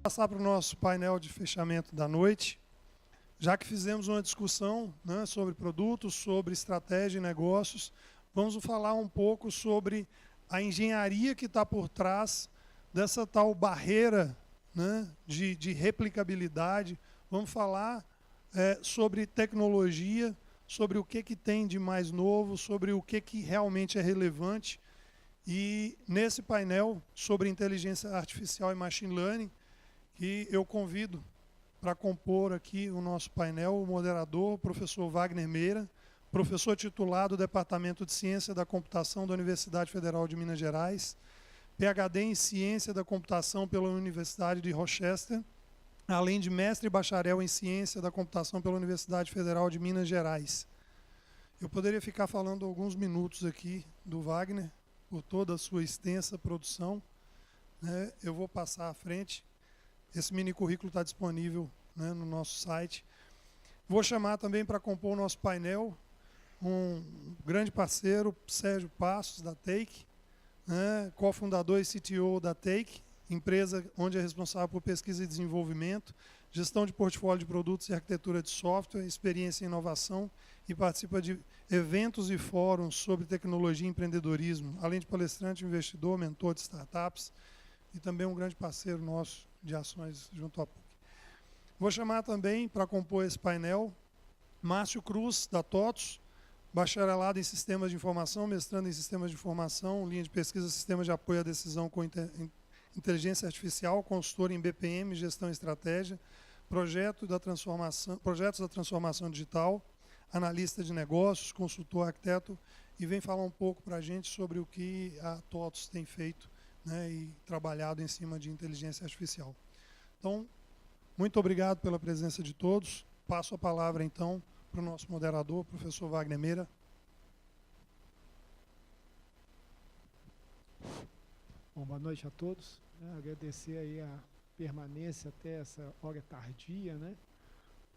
passar para o nosso painel de fechamento da noite. Já que fizemos uma discussão, né, sobre produtos, sobre estratégia e negócios, vamos falar um pouco sobre a engenharia que está por trás dessa tal barreira, né, de replicabilidade. Vamos falar sobre tecnologia, sobre o que tem de mais novo, sobre o que realmente é relevante. E nesse painel sobre inteligência artificial e machine learning, que eu convido para compor aqui o nosso painel, o moderador, o professor Wagner Meira, professor titular do Departamento de Ciência da Computação da Universidade Federal de Minas Gerais, PhD em Ciência da Computação pela Universidade de Rochester, além de mestre e bacharel em Ciência da Computação pela Universidade Federal de Minas Gerais. Eu poderia ficar falando alguns minutos aqui do Wagner, por toda a sua extensa produção, né? Eu vou passar à frente. Esse mini currículo está disponível, né, no nosso site. Vou chamar também para compor o nosso painel um grande parceiro, Sérgio Passos, da Take, né, cofundador e CTO da Take, empresa onde é responsável por pesquisa e desenvolvimento, gestão de portfólio de produtos e arquitetura de software, experiência em inovação, e participa de eventos e fóruns sobre tecnologia e empreendedorismo, além de palestrante, investidor, mentor de startups, e também um grande parceiro nosso de ações junto à PUC. Vou chamar também, para compor esse painel, Márcio Cruz, da TOTUS, bacharelado em Sistemas de Informação, mestrando em Sistemas de Informação, linha de pesquisa Sistemas de Apoio à Decisão com Inteligência Artificial, consultor em BPM, Gestão e Estratégia, projetos da transformação digital, analista de negócios, consultor arquiteto, e vem falar um pouco para a gente sobre o que a TOTUS tem feito, né, e trabalhado em cima de inteligência artificial. Então, muito obrigado pela presença de todos. Passo a palavra, então, para o nosso moderador, professor Wagner Meira. Bom, boa noite a todos. Agradecer aí a permanência até essa hora tardia, né?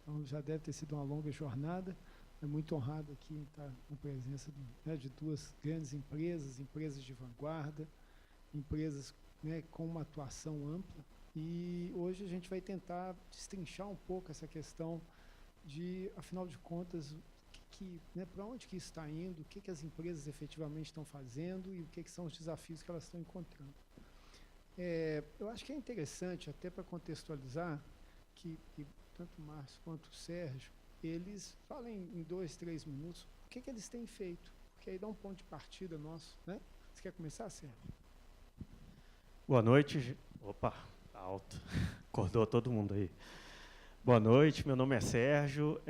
Então, já deve ter sido uma longa jornada. É muito honrado aqui estar na presença de duas grandes empresas de vanguarda, empresas, né, com uma atuação ampla. E hoje a gente vai tentar destrinchar um pouco essa questão de, afinal de contas, né, para onde que isso está indo, o que as empresas efetivamente estão fazendo e o que são os desafios que elas estão encontrando. Eu acho que é interessante, até para contextualizar, que tanto o Márcio quanto o Sérgio, eles falem em 2, 3 minutos o que eles têm feito, porque aí dá um ponto de partida nosso, né? Você quer começar, Sérgio? Boa noite. Opa, alto. Acordou todo mundo aí. Boa noite, meu nome é Sérgio.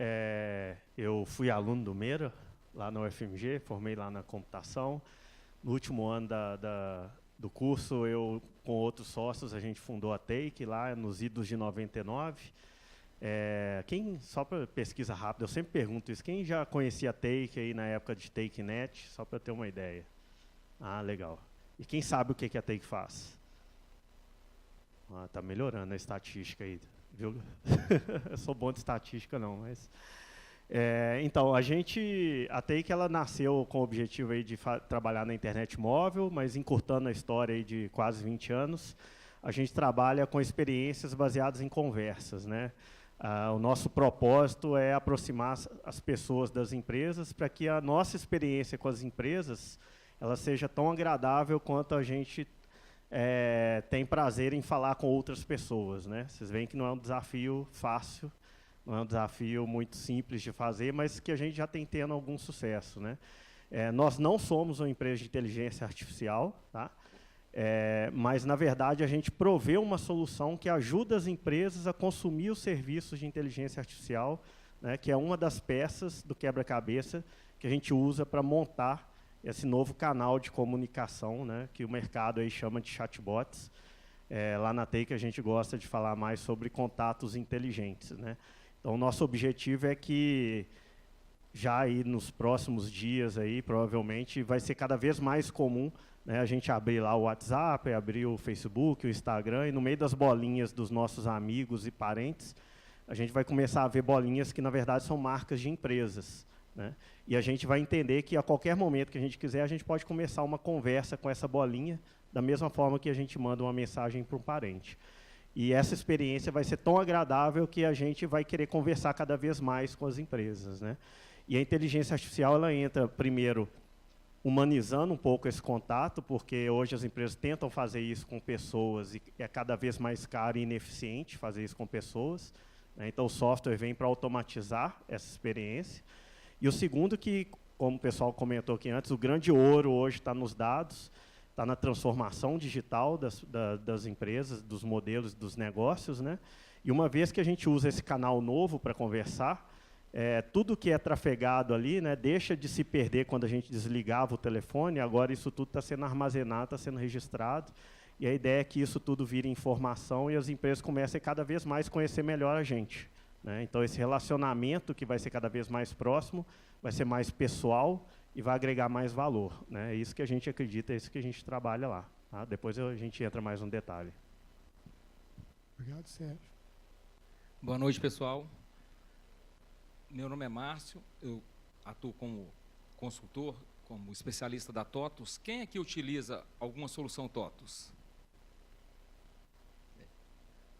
Eu fui aluno do Meira, lá na UFMG, formei lá na computação. No último ano do curso, eu, com outros sócios, a gente fundou a Take lá nos idos de 99. Só para pesquisa rápida, eu sempre pergunto isso, quem já conhecia a Take aí na época de TakeNet, só para ter uma ideia? Ah, legal. E quem sabe o que a Take faz? Tá melhorando a estatística aí, viu? Eu sou bom de estatística não, mas... então, a Take ela nasceu com o objetivo aí de trabalhar na internet móvel, mas encurtando a história aí de quase 20 anos, a gente trabalha com experiências baseadas em conversas, né? O nosso propósito é aproximar as pessoas das empresas para que a nossa experiência com as empresas ela seja tão agradável quanto a gente tem prazer em falar com outras pessoas, né? Vocês veem que não é um desafio fácil, não é um desafio muito simples de fazer, mas que a gente já tem tendo algum sucesso, né? Nós não somos uma empresa de inteligência artificial, tá? Mas, na verdade, a gente provê uma solução que ajuda as empresas a consumir os serviços de inteligência artificial, né, que é uma das peças do quebra-cabeça que a gente usa para montar esse novo canal de comunicação, né, que o mercado aí chama de chatbots. Lá na Take a gente gosta de falar mais sobre contatos inteligentes, né? Então, o nosso objetivo é que já aí nos próximos dias, aí, provavelmente, vai ser cada vez mais comum, né, a gente abrir lá o WhatsApp, abrir o Facebook, o Instagram, e no meio das bolinhas dos nossos amigos e parentes, a gente vai começar a ver bolinhas que, na verdade, são marcas de empresas, né? E a gente vai entender que, a qualquer momento que a gente quiser, a gente pode começar uma conversa com essa bolinha, da mesma forma que a gente manda uma mensagem para um parente. E essa experiência vai ser tão agradável que a gente vai querer conversar cada vez mais com as empresas, né? E a inteligência artificial, ela entra, primeiro, humanizando um pouco esse contato, porque hoje as empresas tentam fazer isso com pessoas e é cada vez mais caro e ineficiente fazer isso com pessoas, né? Então, o software vem para automatizar essa experiência. E o segundo que, como o pessoal comentou aqui antes, o grande ouro hoje está nos dados, está na transformação digital das empresas, dos modelos, dos negócios, né? E uma vez que a gente usa esse canal novo para conversar, tudo que é trafegado ali, né, deixa de se perder quando a gente desligava o telefone, agora isso tudo está sendo armazenado, está sendo registrado, e a ideia é que isso tudo vire informação e as empresas comecem cada vez mais a conhecer melhor a gente, né? Então, esse relacionamento que vai ser cada vez mais próximo, vai ser mais pessoal, e vai agregar mais valor, né? É isso que a gente acredita, é isso que a gente trabalha lá. Tá? Depois a gente entra mais no detalhe. Obrigado, Sérgio. Boa noite, pessoal. Meu nome é Márcio, eu atuo como consultor, como especialista da TOTUS. Quem aqui utiliza alguma solução TOTUS?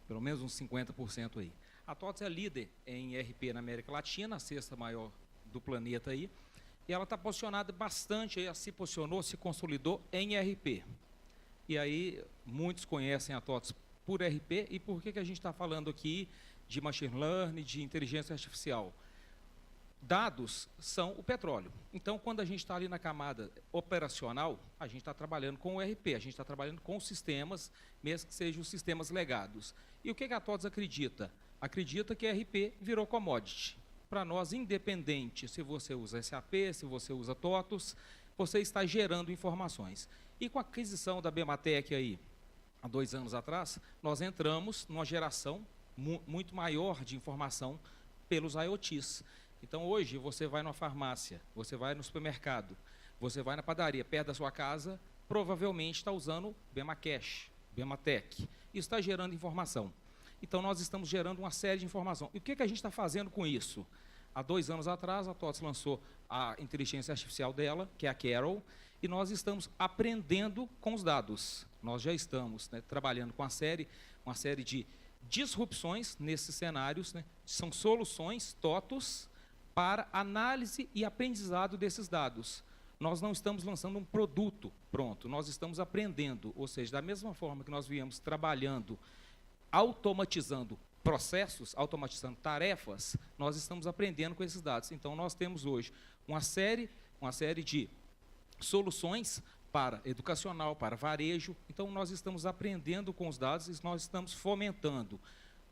Pelo menos uns 50% aí. A TOTUS é líder em ERP na América Latina, a sexta maior do planeta aí. E ela está posicionada bastante, aí, se posicionou, se consolidou em RP. E aí, muitos conhecem a TOTUS por RP, e por que a gente está falando aqui de machine learning, de inteligência artificial? Dados são o petróleo. Então, quando a gente está ali na camada operacional, a gente está trabalhando com o RP, a gente está trabalhando com os sistemas, mesmo que sejam os sistemas legados. E o que a TOTUS acredita? Acredita que RP virou commodity. Para nós, independente se você usa SAP, se você usa TOTUS, você está gerando informações. E com a aquisição da Bematec aí, há 2 anos atrás, nós entramos numa geração muito maior de informação pelos IoTs. Então, hoje, você vai numa farmácia, você vai no supermercado, você vai na padaria perto da sua casa, provavelmente está usando Bemacash, Bematec. Isso está gerando informação. Então, nós estamos gerando uma série de informação. E o que a gente está fazendo com isso? Há 2 anos atrás, a TOTUS lançou a inteligência artificial dela, que é a Carol, e nós estamos aprendendo com os dados. Nós já estamos, né, trabalhando com uma série de disrupções nesses cenários, né? São soluções TOTUS para análise e aprendizado desses dados. Nós não estamos lançando um produto pronto, nós estamos aprendendo, ou seja, da mesma forma que nós viemos trabalhando, automatizando processos, automatizando tarefas, nós estamos aprendendo com esses dados. Então, nós temos hoje uma série de soluções para educacional, para varejo. Então, nós estamos aprendendo com os dados e nós estamos fomentando.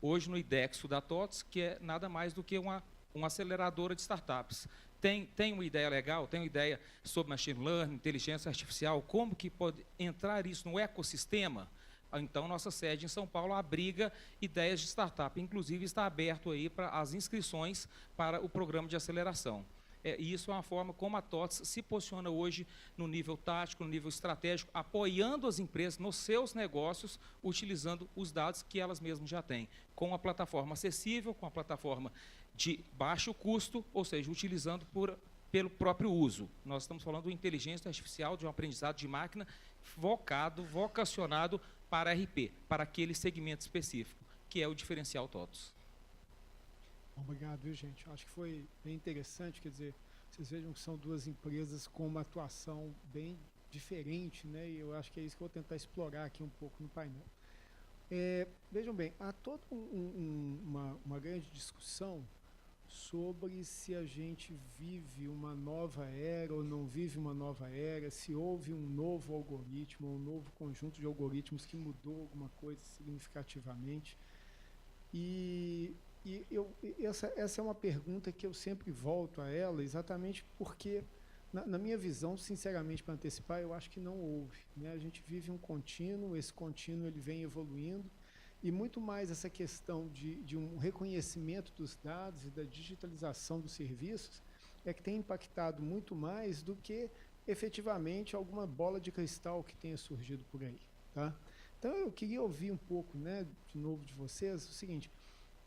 Hoje, no IDEXO da TOTUS, que é nada mais do que uma aceleradora de startups. Tem uma ideia legal, tem uma ideia sobre machine learning, inteligência artificial, como que pode entrar isso no ecossistema? Então, nossa sede em São Paulo abriga ideias de startup, inclusive está aberto aí para as inscrições para o programa de aceleração. E isso é uma forma como a TOTUS se posiciona hoje no nível tático, no nível estratégico, apoiando as empresas nos seus negócios, utilizando os dados que elas mesmas já têm, com uma plataforma acessível, com uma plataforma de baixo custo, ou seja, utilizando pelo próprio uso. Nós estamos falando de inteligência artificial, de um aprendizado de máquina vocacionado para RP, para aquele segmento específico, que é o diferencial TOTUS. Obrigado, viu, gente? Acho que foi bem interessante, quer dizer, vocês vejam que são 2 empresas com uma atuação bem diferente, né? E eu acho que é isso que eu vou tentar explorar aqui um pouco no painel. Vejam bem, há toda uma grande discussão sobre se a gente vive uma nova era ou não vive uma nova era, se houve um novo algoritmo, um novo conjunto de algoritmos que mudou alguma coisa significativamente. Essa é uma pergunta que eu sempre volto a ela, exatamente porque, na minha visão, sinceramente, para antecipar, eu acho que não houve, né? A gente vive um contínuo, esse contínuo ele vem evoluindo, e muito mais essa questão de um reconhecimento dos dados e da digitalização dos serviços é que tem impactado muito mais do que, efetivamente, alguma bola de cristal que tenha surgido por aí, tá? Então, eu queria ouvir um pouco, né, de novo de vocês, o seguinte: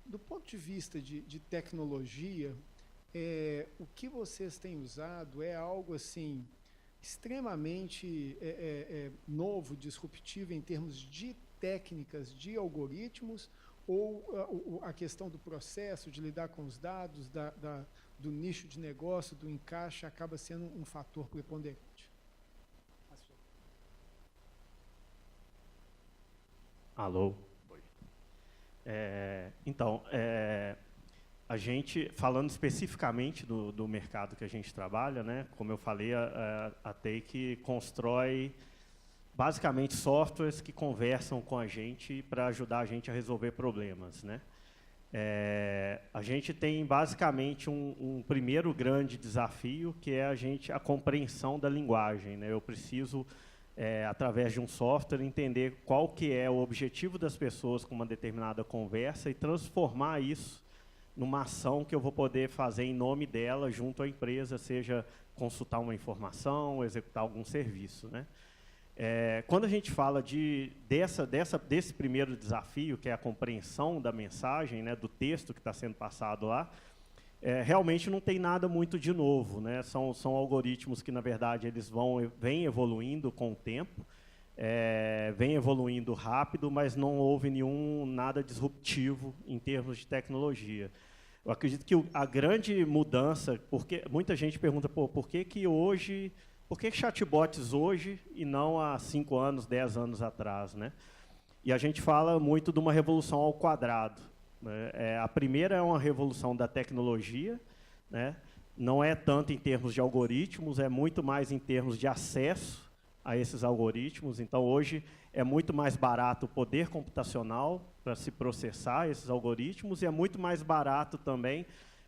do ponto de vista de tecnologia, o que vocês têm usado é algo extremamente novo, disruptivo em termos de técnicas de algoritmos, ou a questão do processo, de lidar com os dados, do nicho de negócio, do encaixe, acaba sendo um fator preponderante? Alô? Então, a gente, falando especificamente do mercado que a gente trabalha, né, como eu falei, a Take constrói basicamente softwares que conversam com a gente para ajudar a gente a resolver problemas, né? A gente tem basicamente um primeiro grande desafio, que é a compreensão da linguagem, né? Eu preciso, através de um software, entender qual que é o objetivo das pessoas com uma determinada conversa e transformar isso numa ação que eu vou poder fazer em nome dela junto à empresa, seja consultar uma informação, executar algum serviço, né? Quando a gente fala desse primeiro desafio, que é a compreensão da mensagem, né, do texto que está sendo passado lá, realmente não tem nada muito de novo, né? São algoritmos que, na verdade, eles vêm evoluindo com o tempo, vêm evoluindo rápido, mas não houve nada disruptivo em termos de tecnologia. Eu acredito que a grande mudança, porque muita gente pergunta, por que chatbots hoje e não há 5 anos, 10 anos atrás, né? E a gente fala muito de uma revolução ao quadrado, né? A primeira é uma revolução da tecnologia, né? Não é tanto em termos de algoritmos, é muito mais em termos de acesso a esses algoritmos. Então, hoje, é muito mais barato o poder computacional para se processar esses algoritmos e é muito mais barato também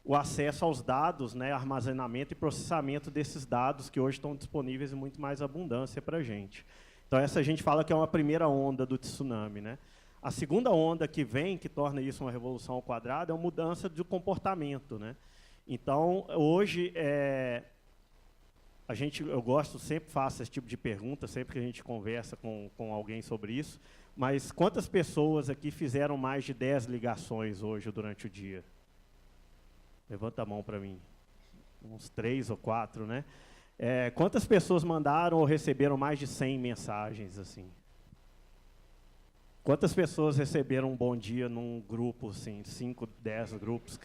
o acesso aos dados, né, armazenamento e processamento desses dados que hoje estão disponíveis em muito mais abundância para a gente. Então, essa a gente fala que é uma primeira onda do tsunami, né? A segunda onda que vem, que torna isso uma revolução ao quadrado, é uma mudança de comportamento, né? Então, hoje, eu sempre faço esse tipo de pergunta, sempre que a gente conversa com alguém sobre isso, mas quantas pessoas aqui fizeram mais de 10 ligações hoje durante o dia? Levanta a mão para mim. Uns 3 ou 4, né? Quantas pessoas mandaram ou receberam mais de 100 mensagens, assim? Quantas pessoas receberam um bom dia num grupo, assim, 5, 10 grupos,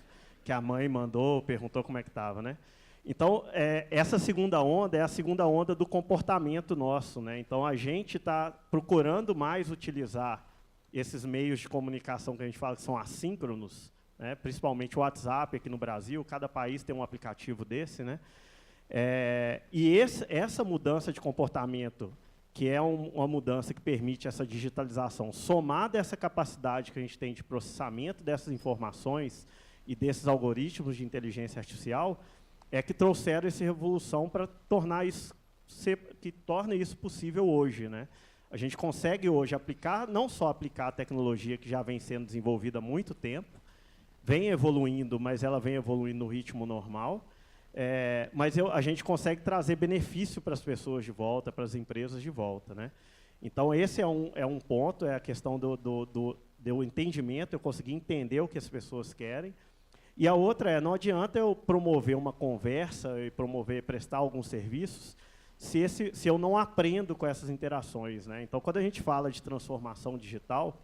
que a mãe mandou, perguntou como é que estava, né? Então, essa segunda onda é a segunda onda do comportamento nosso, né? Então, a gente está procurando mais utilizar esses meios de comunicação que a gente fala que são assíncronos, né, principalmente o WhatsApp aqui no Brasil, cada país tem um aplicativo desse, né? Essa mudança de comportamento, que é uma mudança que permite essa digitalização, somada a essa capacidade que a gente tem de processamento dessas informações e desses algoritmos de inteligência artificial, que trouxeram essa revolução para torna isso possível hoje, né? A gente consegue hoje não só aplicar a tecnologia que já vem sendo desenvolvida há muito tempo, vem evoluindo, mas ela vem evoluindo no ritmo normal, mas a gente consegue trazer benefício para as pessoas de volta, para as empresas de volta, né? Então, esse é um ponto, é a questão do entendimento, eu conseguir entender o que as pessoas querem. E a outra não adianta eu promover uma conversa e prestar alguns serviços se eu não aprendo com essas interações, né? Então, quando a gente fala de transformação digital,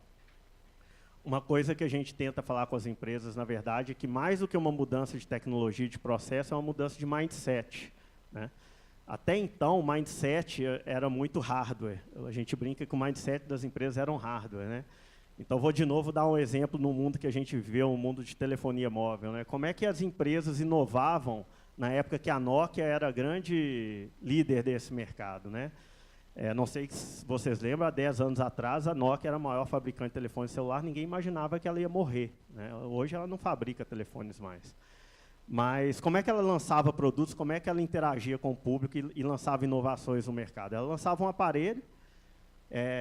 uma coisa que a gente tenta falar com as empresas, na verdade, é que mais do que uma mudança de tecnologia e de processo, é uma mudança de mindset, né? Até então, o mindset era muito hardware. A gente brinca que o mindset das empresas era um hardware, né? Então, vou de novo dar um exemplo no mundo que a gente viveu, o mundo de telefonia móvel, né? Como é que as empresas inovavam na época que a Nokia era a grande líder desse mercado, né? Não sei se vocês lembram, há 10 anos atrás, a Nokia era a maior fabricante de telefone celular, ninguém imaginava que ela ia morrer, né? Hoje ela não fabrica telefones mais. Mas como é que ela lançava produtos, como é que ela interagia com o público e lançava inovações no mercado? Ela lançava um aparelho,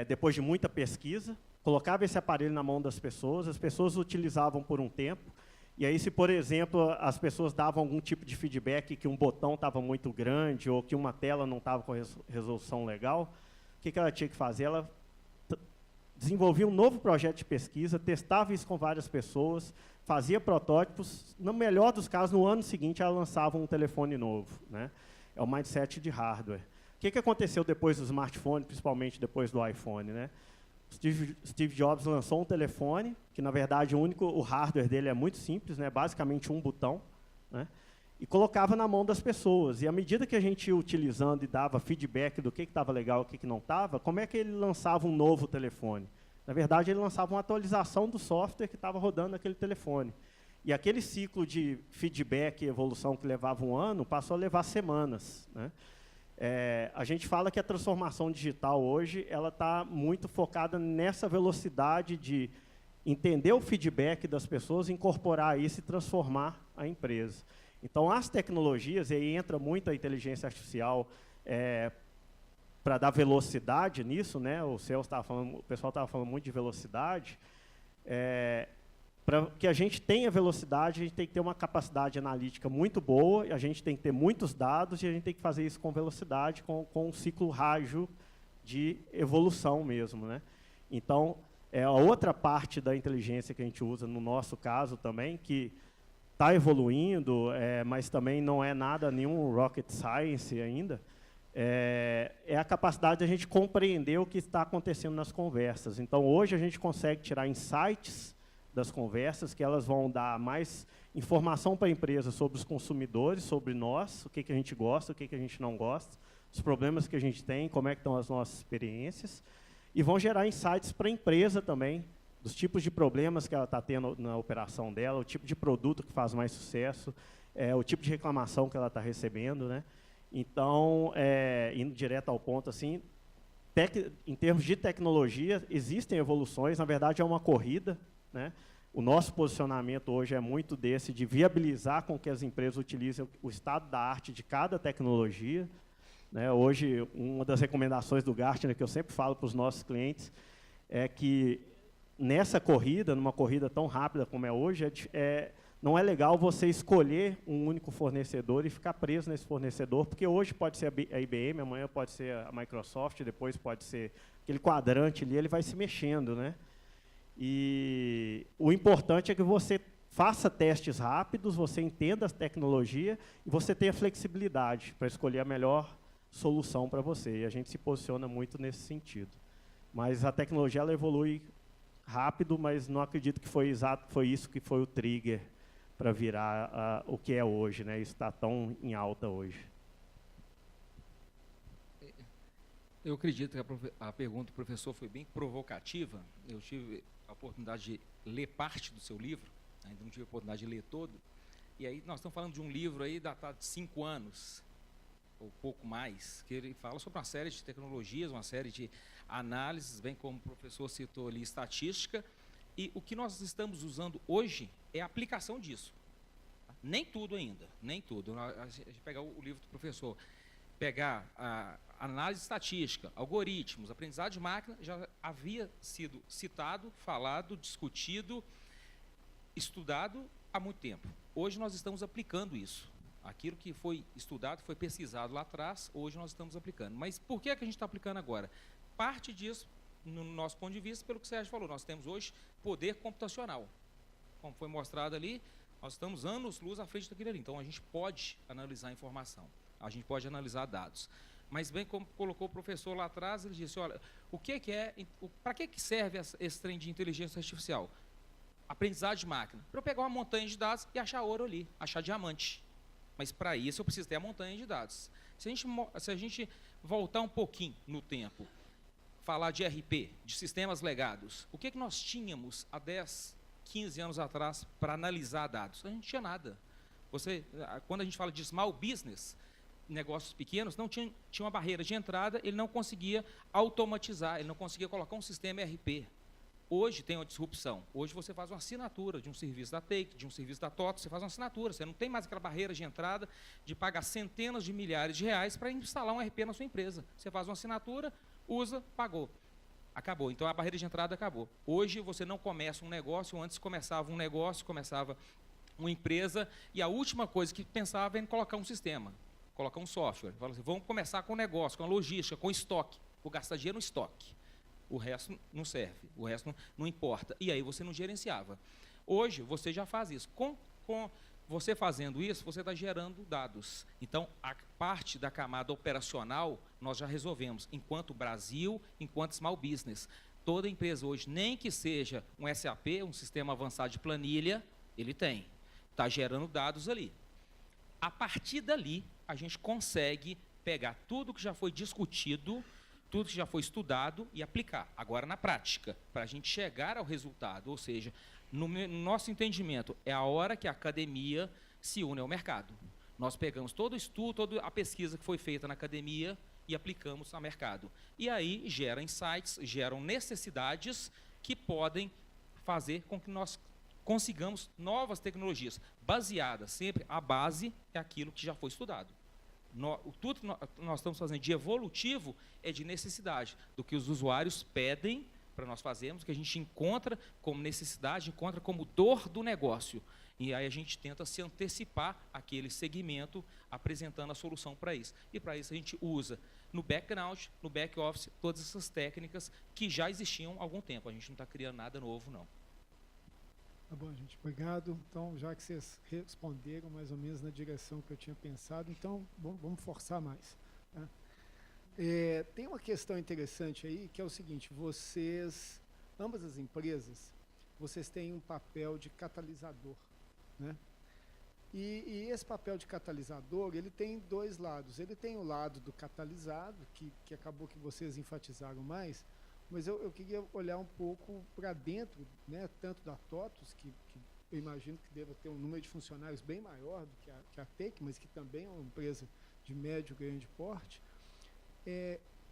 depois de muita pesquisa, colocava esse aparelho na mão das pessoas, as pessoas utilizavam por um tempo, e aí, se, por exemplo, as pessoas davam algum tipo de feedback que um botão estava muito grande ou que uma tela não estava com resolução legal, o que ela tinha que fazer? Ela desenvolvia um novo projeto de pesquisa, testava isso com várias pessoas, fazia protótipos, no melhor dos casos, no ano seguinte, ela lançava um telefone novo, né? É o mindset de hardware. O que aconteceu depois do smartphone, principalmente depois do iPhone, né? Steve Jobs lançou um telefone, que na verdade o hardware dele é muito simples, né? Basicamente um botão, né? E colocava na mão das pessoas. E à medida que a gente ia utilizando e dava feedback do que estava legal e o que não estava, como é que ele lançava um novo telefone? Na verdade, ele lançava uma atualização do software que estava rodando naquele telefone. E aquele ciclo de feedback e evolução que levava um ano, passou a levar semanas, né? A gente fala que a transformação digital hoje ela está muito focada nessa velocidade de entender o feedback das pessoas, incorporar isso e transformar a empresa. Então, as tecnologias, e aí entra muito a inteligência artificial para dar velocidade nisso, né? O pessoal estava falando muito de velocidade. Para que a gente tenha velocidade, a gente tem que ter uma capacidade analítica muito boa, a gente tem que ter muitos dados e a gente tem que fazer isso com velocidade, com um ciclo rágio de evolução mesmo, né? Então, a outra parte da inteligência que a gente usa, no nosso caso também, que está evoluindo, mas também não é nada, nenhum rocket science ainda, é a capacidade de a gente compreender o que está acontecendo nas conversas. Então, hoje a gente consegue tirar insights das conversas, que elas vão dar mais informação para a empresa sobre os consumidores, sobre nós, o que a gente gosta, o que a gente não gosta, os problemas que a gente tem, como é que estão as nossas experiências, e vão gerar insights para a empresa também, dos tipos de problemas que ela está tendo na operação dela, o tipo de produto que faz mais sucesso, o tipo de reclamação que ela está recebendo, né? Então, indo direto ao ponto, assim, em termos de tecnologia, existem evoluções, na verdade é uma corrida, né? O nosso posicionamento hoje é muito desse, de viabilizar com que as empresas utilizem o estado da arte de cada tecnologia, né? Hoje, uma das recomendações do Gartner, que eu sempre falo para os nossos clientes, é que nessa corrida, numa corrida tão rápida como é hoje, não é legal você escolher um único fornecedor e ficar preso nesse fornecedor, porque hoje pode ser a IBM, amanhã pode ser a Microsoft, depois pode ser aquele quadrante ali, ele vai se mexendo, né? E o importante é que você faça testes rápidos, você entenda a tecnologia e você tenha flexibilidade para escolher a melhor solução para você. E a gente se posiciona muito nesse sentido. Mas a tecnologia ela evolui rápido, mas não acredito que foi isso que foi o trigger para virar o que é hoje, né? Isso está tão em alta hoje. Eu acredito que a pergunta do professor foi bem provocativa. Eu tive a oportunidade de ler parte do seu livro, ainda não tive a oportunidade de ler todo. E aí nós estamos falando de um livro aí datado de 5 anos, ou pouco mais, que ele fala sobre uma série de tecnologias, uma série de análises, bem como o professor citou ali, estatística, e o que nós estamos usando hoje é a aplicação disso. Nem tudo ainda, nem tudo. A gente pegar o livro do professor, pegar a análise estatística, algoritmos, aprendizado de máquina, já havia sido citado, falado, discutido, estudado há muito tempo. Hoje nós estamos aplicando isso. Aquilo que foi estudado, foi pesquisado lá atrás, hoje nós estamos aplicando. Mas por que a gente está aplicando agora? Parte disso, no nosso ponto de vista, pelo que o Sérgio falou, nós temos hoje poder computacional. Como foi mostrado ali, nós estamos anos-luz à frente daquilo ali. Então, a gente pode analisar a informação, a gente pode analisar dados. Mas, bem como colocou o professor lá atrás, ele disse, olha, para que serve esse trem de inteligência artificial? Aprendizado de máquina. Para eu pegar uma montanha de dados e achar ouro ali, achar diamante. Mas, para isso, eu preciso ter a montanha de dados. Se a gente voltar um pouquinho no tempo, falar de RP, de sistemas legados, o que nós tínhamos há 10, 15 anos atrás para analisar dados? A gente não tinha nada. Quando a gente fala de small business, negócios pequenos, não tinha uma barreira de entrada, ele não conseguia automatizar, ele não conseguia colocar um sistema RP. Hoje tem uma disrupção. Hoje você faz uma assinatura de um serviço da Take, de um serviço da TOTO, você faz uma assinatura, você não tem mais aquela barreira de entrada de pagar centenas de milhares de reais para instalar um RP na sua empresa. Você faz uma assinatura, usa, pagou. Acabou. Então, a barreira de entrada acabou. Hoje, você não começa um negócio, antes começava um negócio, começava uma empresa, e a última coisa que pensava era em colocar um sistema, colocar um software. Fala assim, vamos começar com o negócio, com a logística, com o estoque. Vou gastar dinheiro no estoque. O resto não serve, o resto não importa. E aí você não gerenciava. Hoje, você já faz isso. Com você fazendo isso, você está gerando dados. Então, a parte da camada operacional, nós já resolvemos, enquanto Brasil, enquanto small business. Toda empresa hoje, nem que seja um SAP, um sistema avançado de planilha, ele tem. Está gerando dados ali. A partir dali, a gente consegue pegar tudo que já foi discutido, tudo que já foi estudado e aplicar. Agora, na prática, para a gente chegar ao resultado, ou seja, no nosso entendimento, é a hora que a academia se une ao mercado. Nós pegamos todo o estudo, toda a pesquisa que foi feita na academia e aplicamos ao mercado. E aí gera insights, geram necessidades que podem fazer com que nós consigamos novas tecnologias, baseadas sempre, a base é aquilo que já foi estudado. Tudo que nós estamos fazendo de evolutivo é de necessidade, do que os usuários pedem para nós fazermos, que a gente encontra como necessidade, encontra como dor do negócio. E aí a gente tenta se antecipar àquele segmento, apresentando a solução para isso. E para isso a gente usa no background, no back-office, todas essas técnicas que já existiam há algum tempo. A gente não está criando nada novo, não. Tá bom, gente, obrigado. Então, já que vocês responderam mais ou menos na direção que eu tinha pensado, então vamos forçar mais. Tá? Tem uma questão interessante aí, que é o seguinte, ambas as empresas, vocês têm um papel de catalisador, né? E esse papel de catalisador, ele tem dois lados. Ele tem o lado do catalisado, que acabou que vocês enfatizaram mais, mas eu queria olhar um pouco para dentro, né, tanto da TOTVS, que eu imagino que deva ter um número de funcionários bem maior do que a TEC, mas que também é uma empresa de médio e grande porte.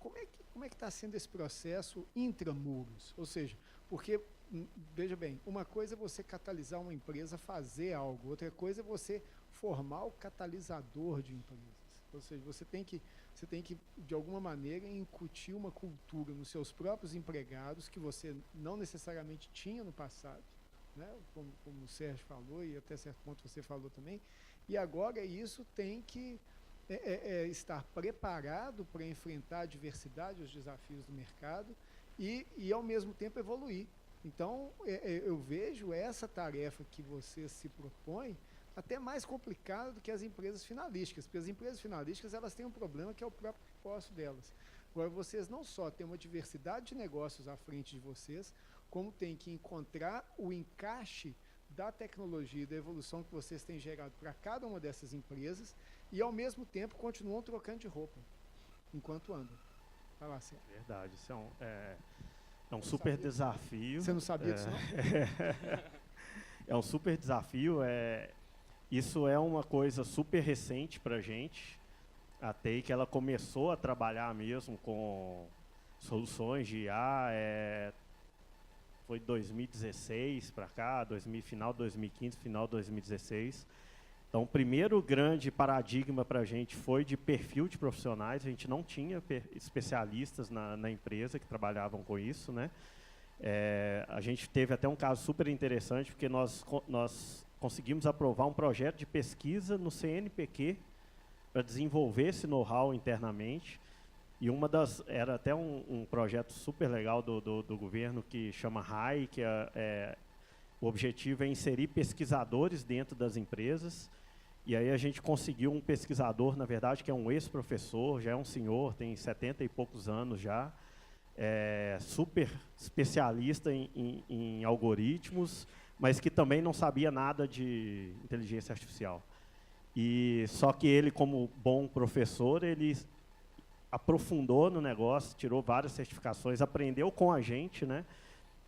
Como é que está sendo esse processo intramuros? Ou seja, porque, veja bem, uma coisa é você catalisar uma empresa a fazer algo, outra coisa é você formar o catalisador de empresas. Ou seja, você tem que, de alguma maneira, incutir uma cultura nos seus próprios empregados que você não necessariamente tinha no passado, né? Como o Sérgio falou e até certo ponto você falou também, e agora isso tem que estar preparado para enfrentar a diversidade, os desafios do mercado e ao mesmo tempo, evoluir. Então, eu vejo essa tarefa que você se propõe até mais complicada do que as empresas finalísticas, porque as empresas finalísticas elas têm um problema que é o próprio propósito delas. Agora, vocês não só têm uma diversidade de negócios à frente de vocês, como tem que encontrar o encaixe da tecnologia e da evolução que vocês têm gerado para cada uma dessas empresas e, ao mesmo tempo, continuam trocando de roupa enquanto andam. Vai lá, Sérgio. Verdade, isso é um super desafio. Você não sabia disso, não? É um super desafio. Isso é uma coisa super recente para a gente. A TEIC, ela começou a trabalhar mesmo com soluções de IA, foi 2016 para cá, final 2015, final 2016. Então, o primeiro grande paradigma para a gente foi de perfil de profissionais. A gente não tinha especialistas na empresa que trabalhavam com isso, né? A gente teve até um caso super interessante, porque nós conseguimos aprovar um projeto de pesquisa no CNPq para desenvolver esse know-how internamente. E era até um projeto super legal do governo que chama RAI, que o objetivo é inserir pesquisadores dentro das empresas. E aí a gente conseguiu um pesquisador, na verdade, que é um ex-professor, já é um senhor, tem 70 e poucos anos já, super especialista em algoritmos, mas que também não sabia nada de inteligência artificial. Só que ele, como bom professor, ele aprofundou no negócio, tirou várias certificações, aprendeu com a gente, né?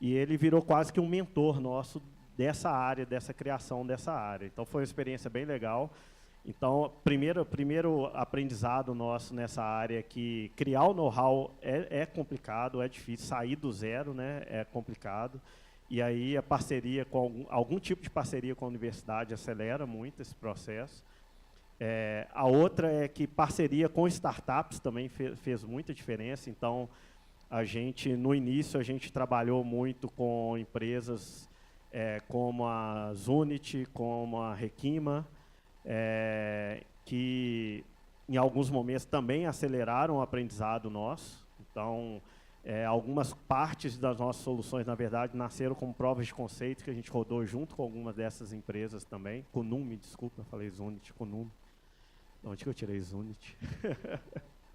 E ele virou quase que um mentor nosso dessa área, dessa criação dessa área. Então, foi uma experiência bem legal. Então, primeiro aprendizado nosso nessa área é que criar o know-how é complicado, é difícil, sair do zero, né, é complicado. E aí a parceria com algum tipo de parceria com a universidade acelera muito esse processo. A outra é que parceria com startups também fez muita diferença. Então, no início, a gente trabalhou muito com empresas como a Zunit, como a Requima, que em alguns momentos também aceleraram o aprendizado nosso. Então, algumas partes das nossas soluções, na verdade, nasceram como provas de conceito que a gente rodou junto com algumas dessas empresas também. Conume, desculpa, eu falei Zunit, Conume. De onde que eu tirei Zunit?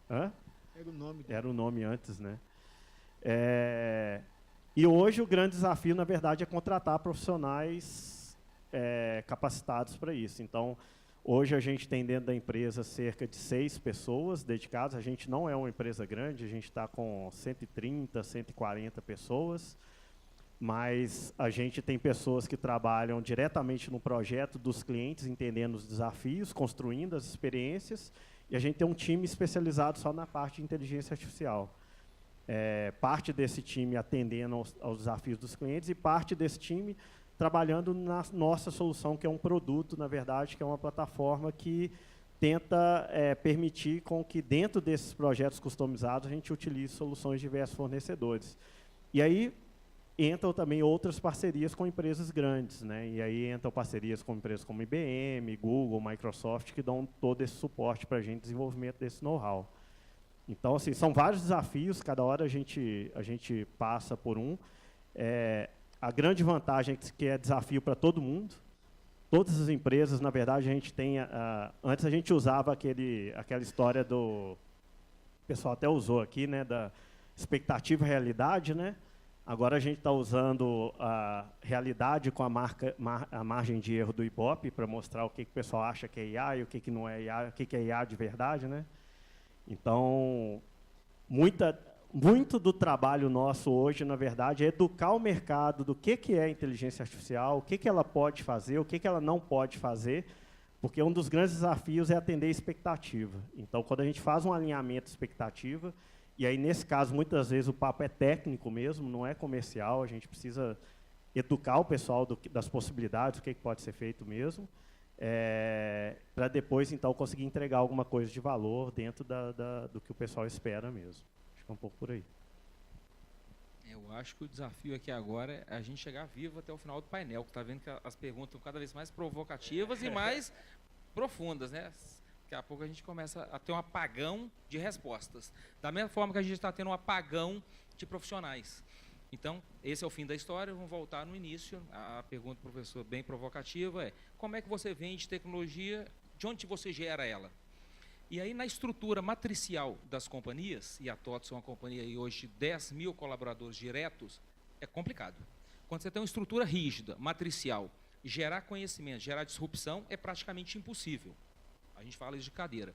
Hã? Era o nome dele. Era o nome antes, né? E hoje o grande desafio, na verdade, é contratar profissionais capacitados para isso. Então, hoje a gente tem dentro da empresa cerca de 6 pessoas dedicadas. A gente não é uma empresa grande, a gente está com 130, 140 pessoas, mas a gente tem pessoas que trabalham diretamente no projeto dos clientes, entendendo os desafios, construindo as experiências, e a gente tem um time especializado só na parte de inteligência artificial. Parte desse time atendendo aos desafios dos clientes e parte desse time trabalhando na nossa solução, que é um produto, na verdade, que é uma plataforma que tenta permitir com que, dentro desses projetos customizados, a gente utilize soluções de diversos fornecedores. E aí entram também outras parcerias com empresas grandes, né? E aí entram parcerias com empresas como IBM, Google, Microsoft, que dão todo esse suporte para a gente, desenvolvimento desse know-how. Então, assim, são vários desafios, cada hora a gente passa por um. A grande vantagem é que é desafio para todo mundo. Todas as empresas, na verdade, a gente tem... antes a gente usava aquela história do... O pessoal até usou aqui, né, da expectativa e realidade, né? Agora a gente está usando a realidade com a margem de erro do Ibope para mostrar o que o pessoal acha que é IA e o que não é IA, o que é IA de verdade, né? Então, muito do trabalho nosso hoje, na verdade, é educar o mercado do que é inteligência artificial, o que ela pode fazer, o que ela não pode fazer, porque um dos grandes desafios é atender a expectativa. Então, quando a gente faz um alinhamento de expectativa, e aí, nesse caso, muitas vezes o papo é técnico mesmo, não é comercial, a gente precisa educar o pessoal das possibilidades, o que pode ser feito mesmo, para depois, então, conseguir entregar alguma coisa de valor dentro do que o pessoal espera mesmo. Acho que é um pouco por aí. Eu acho que o desafio aqui agora é a gente chegar vivo até o final do painel, que está vendo que as perguntas estão cada vez mais provocativas e mais profundas, né? Daqui a pouco a gente começa a ter um apagão de respostas. Da mesma forma que a gente está tendo um apagão de profissionais. Então, esse é o fim da história, vamos voltar no início. A pergunta do professor, bem provocativa, é: como é que você vende tecnologia, de onde você gera ela? E aí, na estrutura matricial das companhias, e a TOTS é uma companhia aí hoje de 10 mil colaboradores diretos, é complicado. Quando você tem uma estrutura rígida, matricial, gerar conhecimento, gerar disrupção, é praticamente impossível. A gente fala isso de cadeira.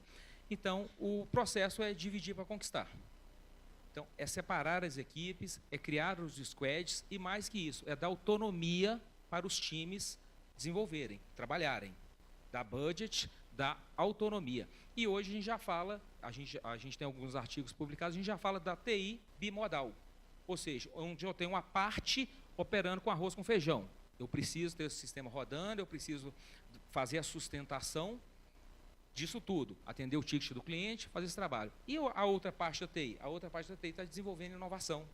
Então, o processo é dividir para conquistar. Então, é separar as equipes, é criar os squads e, mais que isso, é dar autonomia para os times desenvolverem, trabalharem. Dar budget, dar autonomia. E hoje a gente já fala, a gente tem alguns artigos publicados, a gente já fala da TI bimodal. Ou seja, onde eu tenho uma parte operando com arroz com feijão. Eu preciso ter esse sistema rodando, eu preciso fazer a sustentação disso tudo, atender o ticket do cliente, fazer esse trabalho. E a outra parte da TI? A outra parte da TI está desenvolvendo inovação.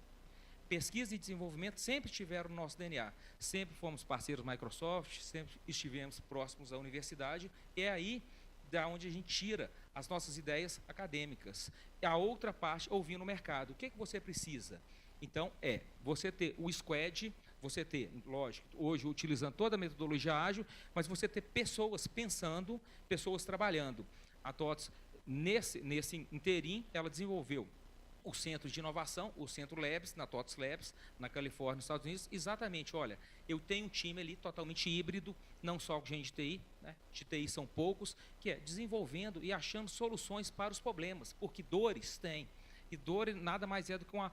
Pesquisa e desenvolvimento sempre estiveram no nosso DNA. Sempre fomos parceiros Microsoft, sempre estivemos próximos à universidade. É aí da onde a gente tira as nossas ideias acadêmicas. E a outra parte, ouvindo o mercado. O que você precisa? Então, você ter o squad, você ter, lógico, hoje utilizando toda a metodologia ágil, mas você ter pessoas pensando, pessoas trabalhando. A TOTS, nesse interim, ela desenvolveu o centro de inovação, o Centro Labs, na TOTS Labs, na Califórnia, nos Estados Unidos, exatamente, olha, eu tenho um time ali totalmente híbrido, não só gente de TI, né, de TI são poucos, que é desenvolvendo e achando soluções para os problemas, porque dores tem, e dor nada mais é do que uma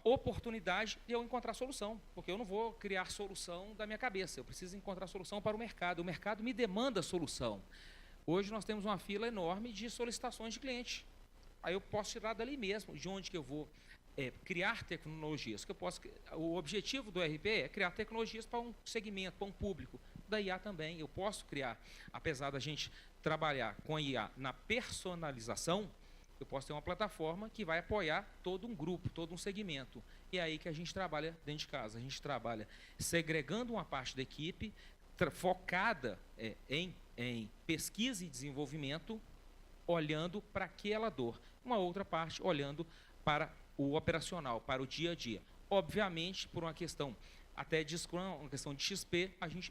oportunidade de eu encontrar solução, porque eu não vou criar solução da minha cabeça, eu preciso encontrar solução para o mercado me demanda solução. Hoje nós temos uma fila enorme de solicitações de cliente. Aí eu posso tirar dali mesmo, de onde que eu vou criar tecnologias. O objetivo do RP é criar tecnologias para um segmento, para um público. Da IA também, eu posso criar, apesar da gente trabalhar com a IA na personalização, eu posso ter uma plataforma que vai apoiar todo um grupo, todo um segmento. E é aí que a gente trabalha dentro de casa. A gente trabalha segregando uma parte da equipe, focada em pesquisa e desenvolvimento, olhando para aquela dor. Uma outra parte olhando para o operacional, para o dia a dia. Obviamente, por uma questão até de Scrum, uma questão de XP, a gente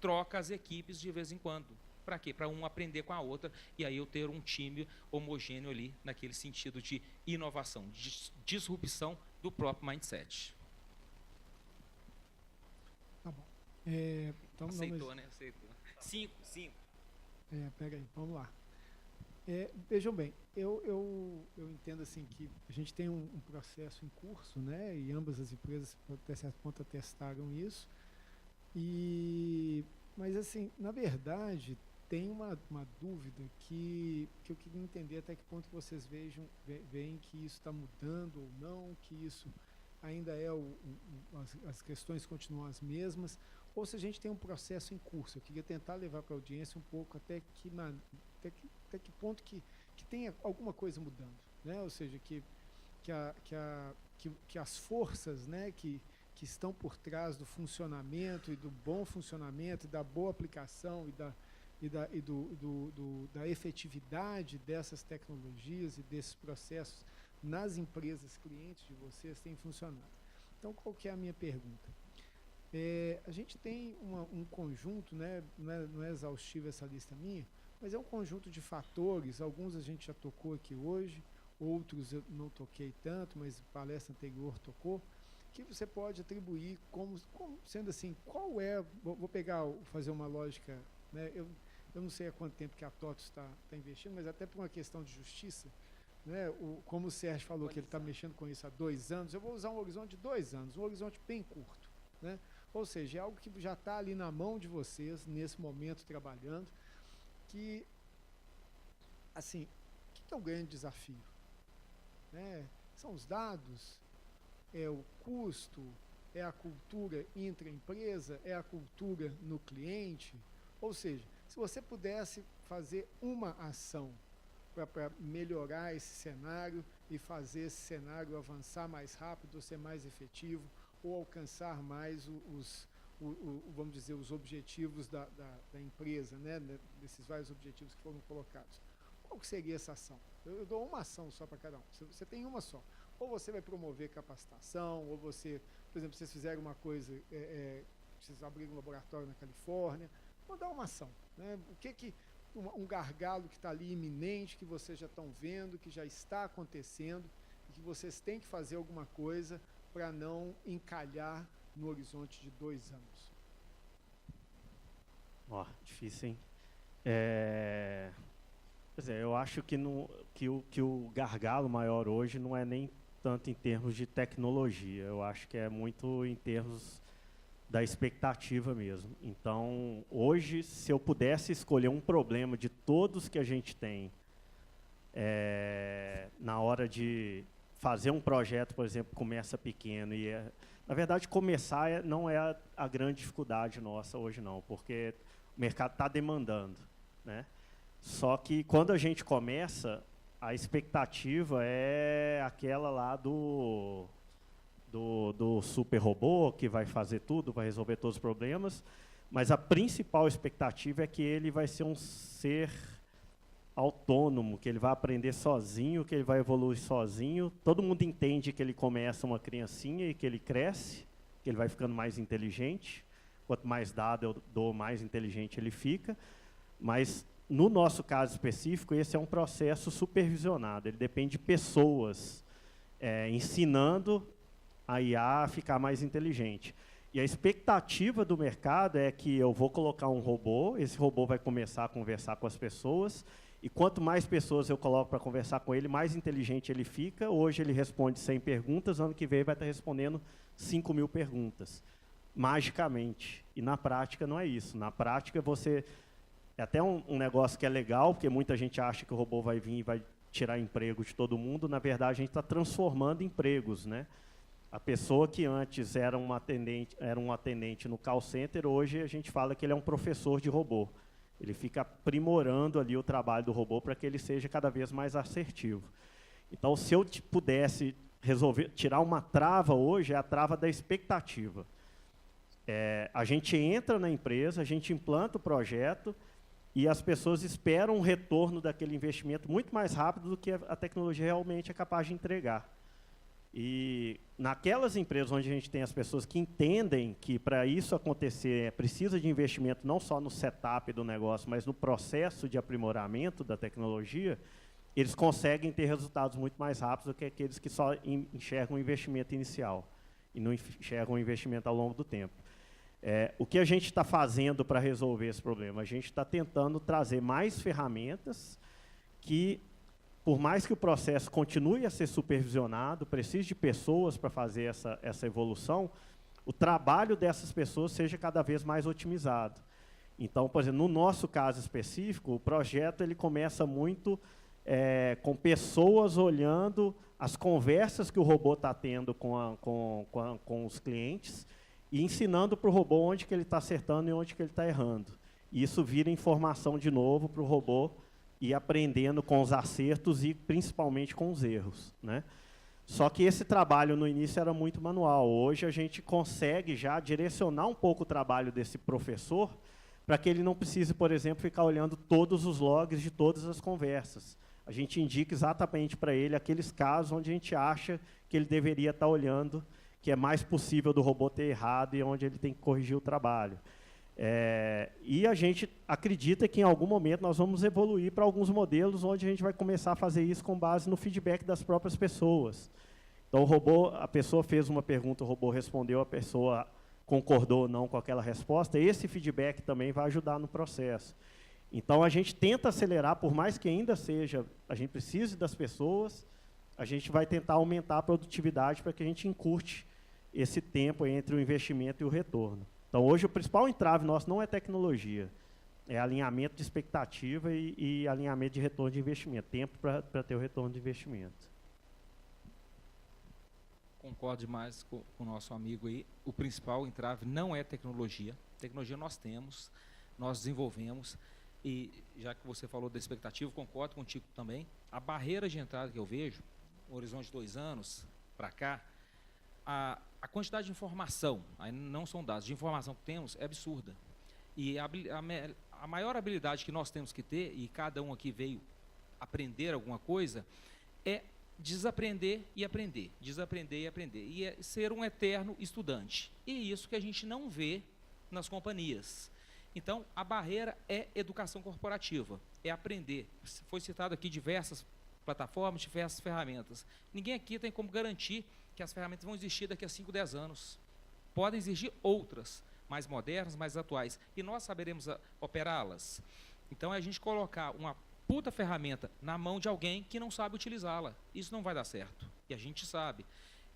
troca as equipes de vez em quando. Para quê? Para um aprender com a outra e aí eu ter um time homogêneo ali, naquele sentido de inovação, de disrupção do próprio mindset. Tá bom. Então, Aceitou, né? Aceitou. 5. Pega aí, vamos lá. Vejam bem, eu entendo assim que a gente tem um processo em curso, né? E ambas as empresas, até certo ponto, atestaram isso. Mas, assim, na verdade, tem uma dúvida que eu queria entender até que ponto que vocês veem que isso está mudando ou não, que isso ainda as questões continuam as mesmas, ou se a gente tem um processo em curso. Eu queria tentar levar para a audiência um pouco até que ponto que tenha alguma coisa mudando, né? Ou seja, que as forças, né, que estão por trás do funcionamento e do bom funcionamento e da boa aplicação da efetividade dessas tecnologias e desses processos nas empresas clientes de vocês têm funcionado. Então, qual que é a minha pergunta? A gente tem um conjunto, né, não é exaustiva essa lista minha, mas é um conjunto de fatores, alguns a gente já tocou aqui hoje, outros eu não toquei tanto, mas palestra anterior tocou, que você pode atribuir como sendo assim, qual é, vou fazer uma lógica, né, eu não sei há quanto tempo que a TOTVS está investindo, mas até por uma questão de justiça, né, como o Sérgio falou que ele está mexendo com isso há 2 anos, eu vou usar um horizonte de 2 anos, um horizonte bem curto, né? Ou seja, é algo que já está ali na mão de vocês, nesse momento, trabalhando, que, assim, o que é o grande desafio? Né? São os dados, é o custo, é a cultura intra-empresa, é a cultura no cliente. Ou seja, se você pudesse fazer uma ação para melhorar esse cenário e fazer esse cenário avançar mais rápido, ser mais efetivo, ou alcançar mais vamos dizer, os objetivos da empresa, né, desses vários objetivos que foram colocados. Qual que seria essa ação? Eu dou uma ação só para cada um. Você tem uma só. Ou você vai promover capacitação, ou você, por exemplo, vocês fizeram uma coisa, vocês abriram um laboratório na Califórnia, vou dar uma ação. Né? O que um gargalo que está ali iminente, que vocês já estão vendo, que já está acontecendo, e que vocês têm que fazer alguma coisa para não encalhar no horizonte de 2 anos. Difícil, hein? Eu acho que o gargalo maior hoje não é nem tanto em termos de tecnologia, eu acho que é muito em termos da expectativa mesmo. Então, hoje, se eu pudesse escolher um problema de todos que a gente tem, na hora de fazer um projeto, por exemplo, começa pequeno na verdade, começar não é a grande dificuldade nossa hoje não, porque o mercado está demandando, né? Só que quando a gente começa, a expectativa é aquela lá do super robô que vai fazer tudo, vai resolver todos os problemas, mas a principal expectativa é que ele vai ser um ser autônomo, que ele vai aprender sozinho, que ele vai evoluir sozinho. Todo mundo entende que ele começa uma criancinha e que ele cresce, que ele vai ficando mais inteligente. Quanto mais dado eu dou, mais inteligente ele fica. Mas, no nosso caso específico, esse é um processo supervisionado. Ele depende de pessoas ensinando a IA a ficar mais inteligente. E a expectativa do mercado é que eu vou colocar um robô, esse robô vai começar a conversar com as pessoas, e quanto mais pessoas eu coloco para conversar com ele, mais inteligente ele fica. Hoje ele responde 100 perguntas, ano que vem vai estar respondendo 5.000 perguntas, magicamente. E na prática não é isso. Na prática é até um negócio que é legal, porque muita gente acha que o robô vai vir e vai tirar emprego de todo mundo. Na verdade, a gente está transformando empregos, né? A pessoa que antes era um atendente no call center, hoje a gente fala que ele é um professor de robô. Ele fica aprimorando ali o trabalho do robô para que ele seja cada vez mais assertivo. Então, se eu pudesse tirar uma trava hoje, é a trava da expectativa. A gente entra na empresa, a gente implanta o projeto e as pessoas esperam um retorno daquele investimento muito mais rápido do que a tecnologia realmente é capaz de entregar. E naquelas empresas onde a gente tem as pessoas que entendem que para isso acontecer precisa de investimento não só no setup do negócio, mas no processo de aprimoramento da tecnologia, eles conseguem ter resultados muito mais rápidos do que aqueles que só enxergam o investimento inicial e não enxergam o investimento ao longo do tempo. O que a gente está fazendo para resolver esse problema? A gente está tentando trazer mais ferramentas que, por mais que o processo continue a ser supervisionado, precise de pessoas para fazer essa evolução, o trabalho dessas pessoas seja cada vez mais otimizado. Então, por exemplo, no nosso caso específico, o projeto ele começa muito com pessoas olhando as conversas que o robô está tendo com os clientes e ensinando para o robô onde que ele está acertando e onde que ele está errando. E isso vira informação de novo para o robô ir aprendendo com os acertos e principalmente com os erros, né? Só que esse trabalho no início era muito manual. Hoje a gente consegue já direcionar um pouco o trabalho desse professor para que ele não precise, por exemplo, ficar olhando todos os logs de todas as conversas. A gente indica exatamente para ele aqueles casos onde a gente acha que ele deveria estar olhando, que é mais possível do robô ter errado e onde ele tem que corrigir o trabalho. E a gente acredita que, em algum momento, nós vamos evoluir para alguns modelos onde a gente vai começar a fazer isso com base no feedback das próprias pessoas. Então, a pessoa fez uma pergunta, o robô respondeu, a pessoa concordou ou não com aquela resposta, esse feedback também vai ajudar no processo. Então, a gente tenta acelerar, por mais que ainda seja, a gente precise das pessoas, a gente vai tentar aumentar a produtividade para que a gente encurte esse tempo entre o investimento e o retorno. Então, hoje, o principal entrave nosso não é tecnologia, é alinhamento de expectativa e alinhamento de retorno de investimento, tempo para ter o retorno de investimento. Concordo demais com o nosso amigo aí. O principal entrave não é tecnologia. Tecnologia nós temos, nós desenvolvemos. E já que você falou da expectativa, concordo contigo também. A barreira de entrada que eu vejo, no horizonte de 2 anos para cá, a quantidade de informação, aí não são dados, de informação que temos é absurda. E a maior habilidade que nós temos que ter, e cada um aqui veio aprender alguma coisa, é desaprender e aprender, desaprender e aprender. E é ser um eterno estudante. E isso que a gente não vê nas companhias. Então, a barreira é educação corporativa, é aprender. Foi citado aqui diversas plataformas, diversas ferramentas. Ninguém aqui tem como garantir que as ferramentas vão existir daqui a 5, 10 anos. Podem existir outras, mais modernas, mais atuais, e nós saberemos operá-las. Então, é a gente colocar uma puta ferramenta na mão de alguém que não sabe utilizá-la. Isso não vai dar certo, e a gente sabe.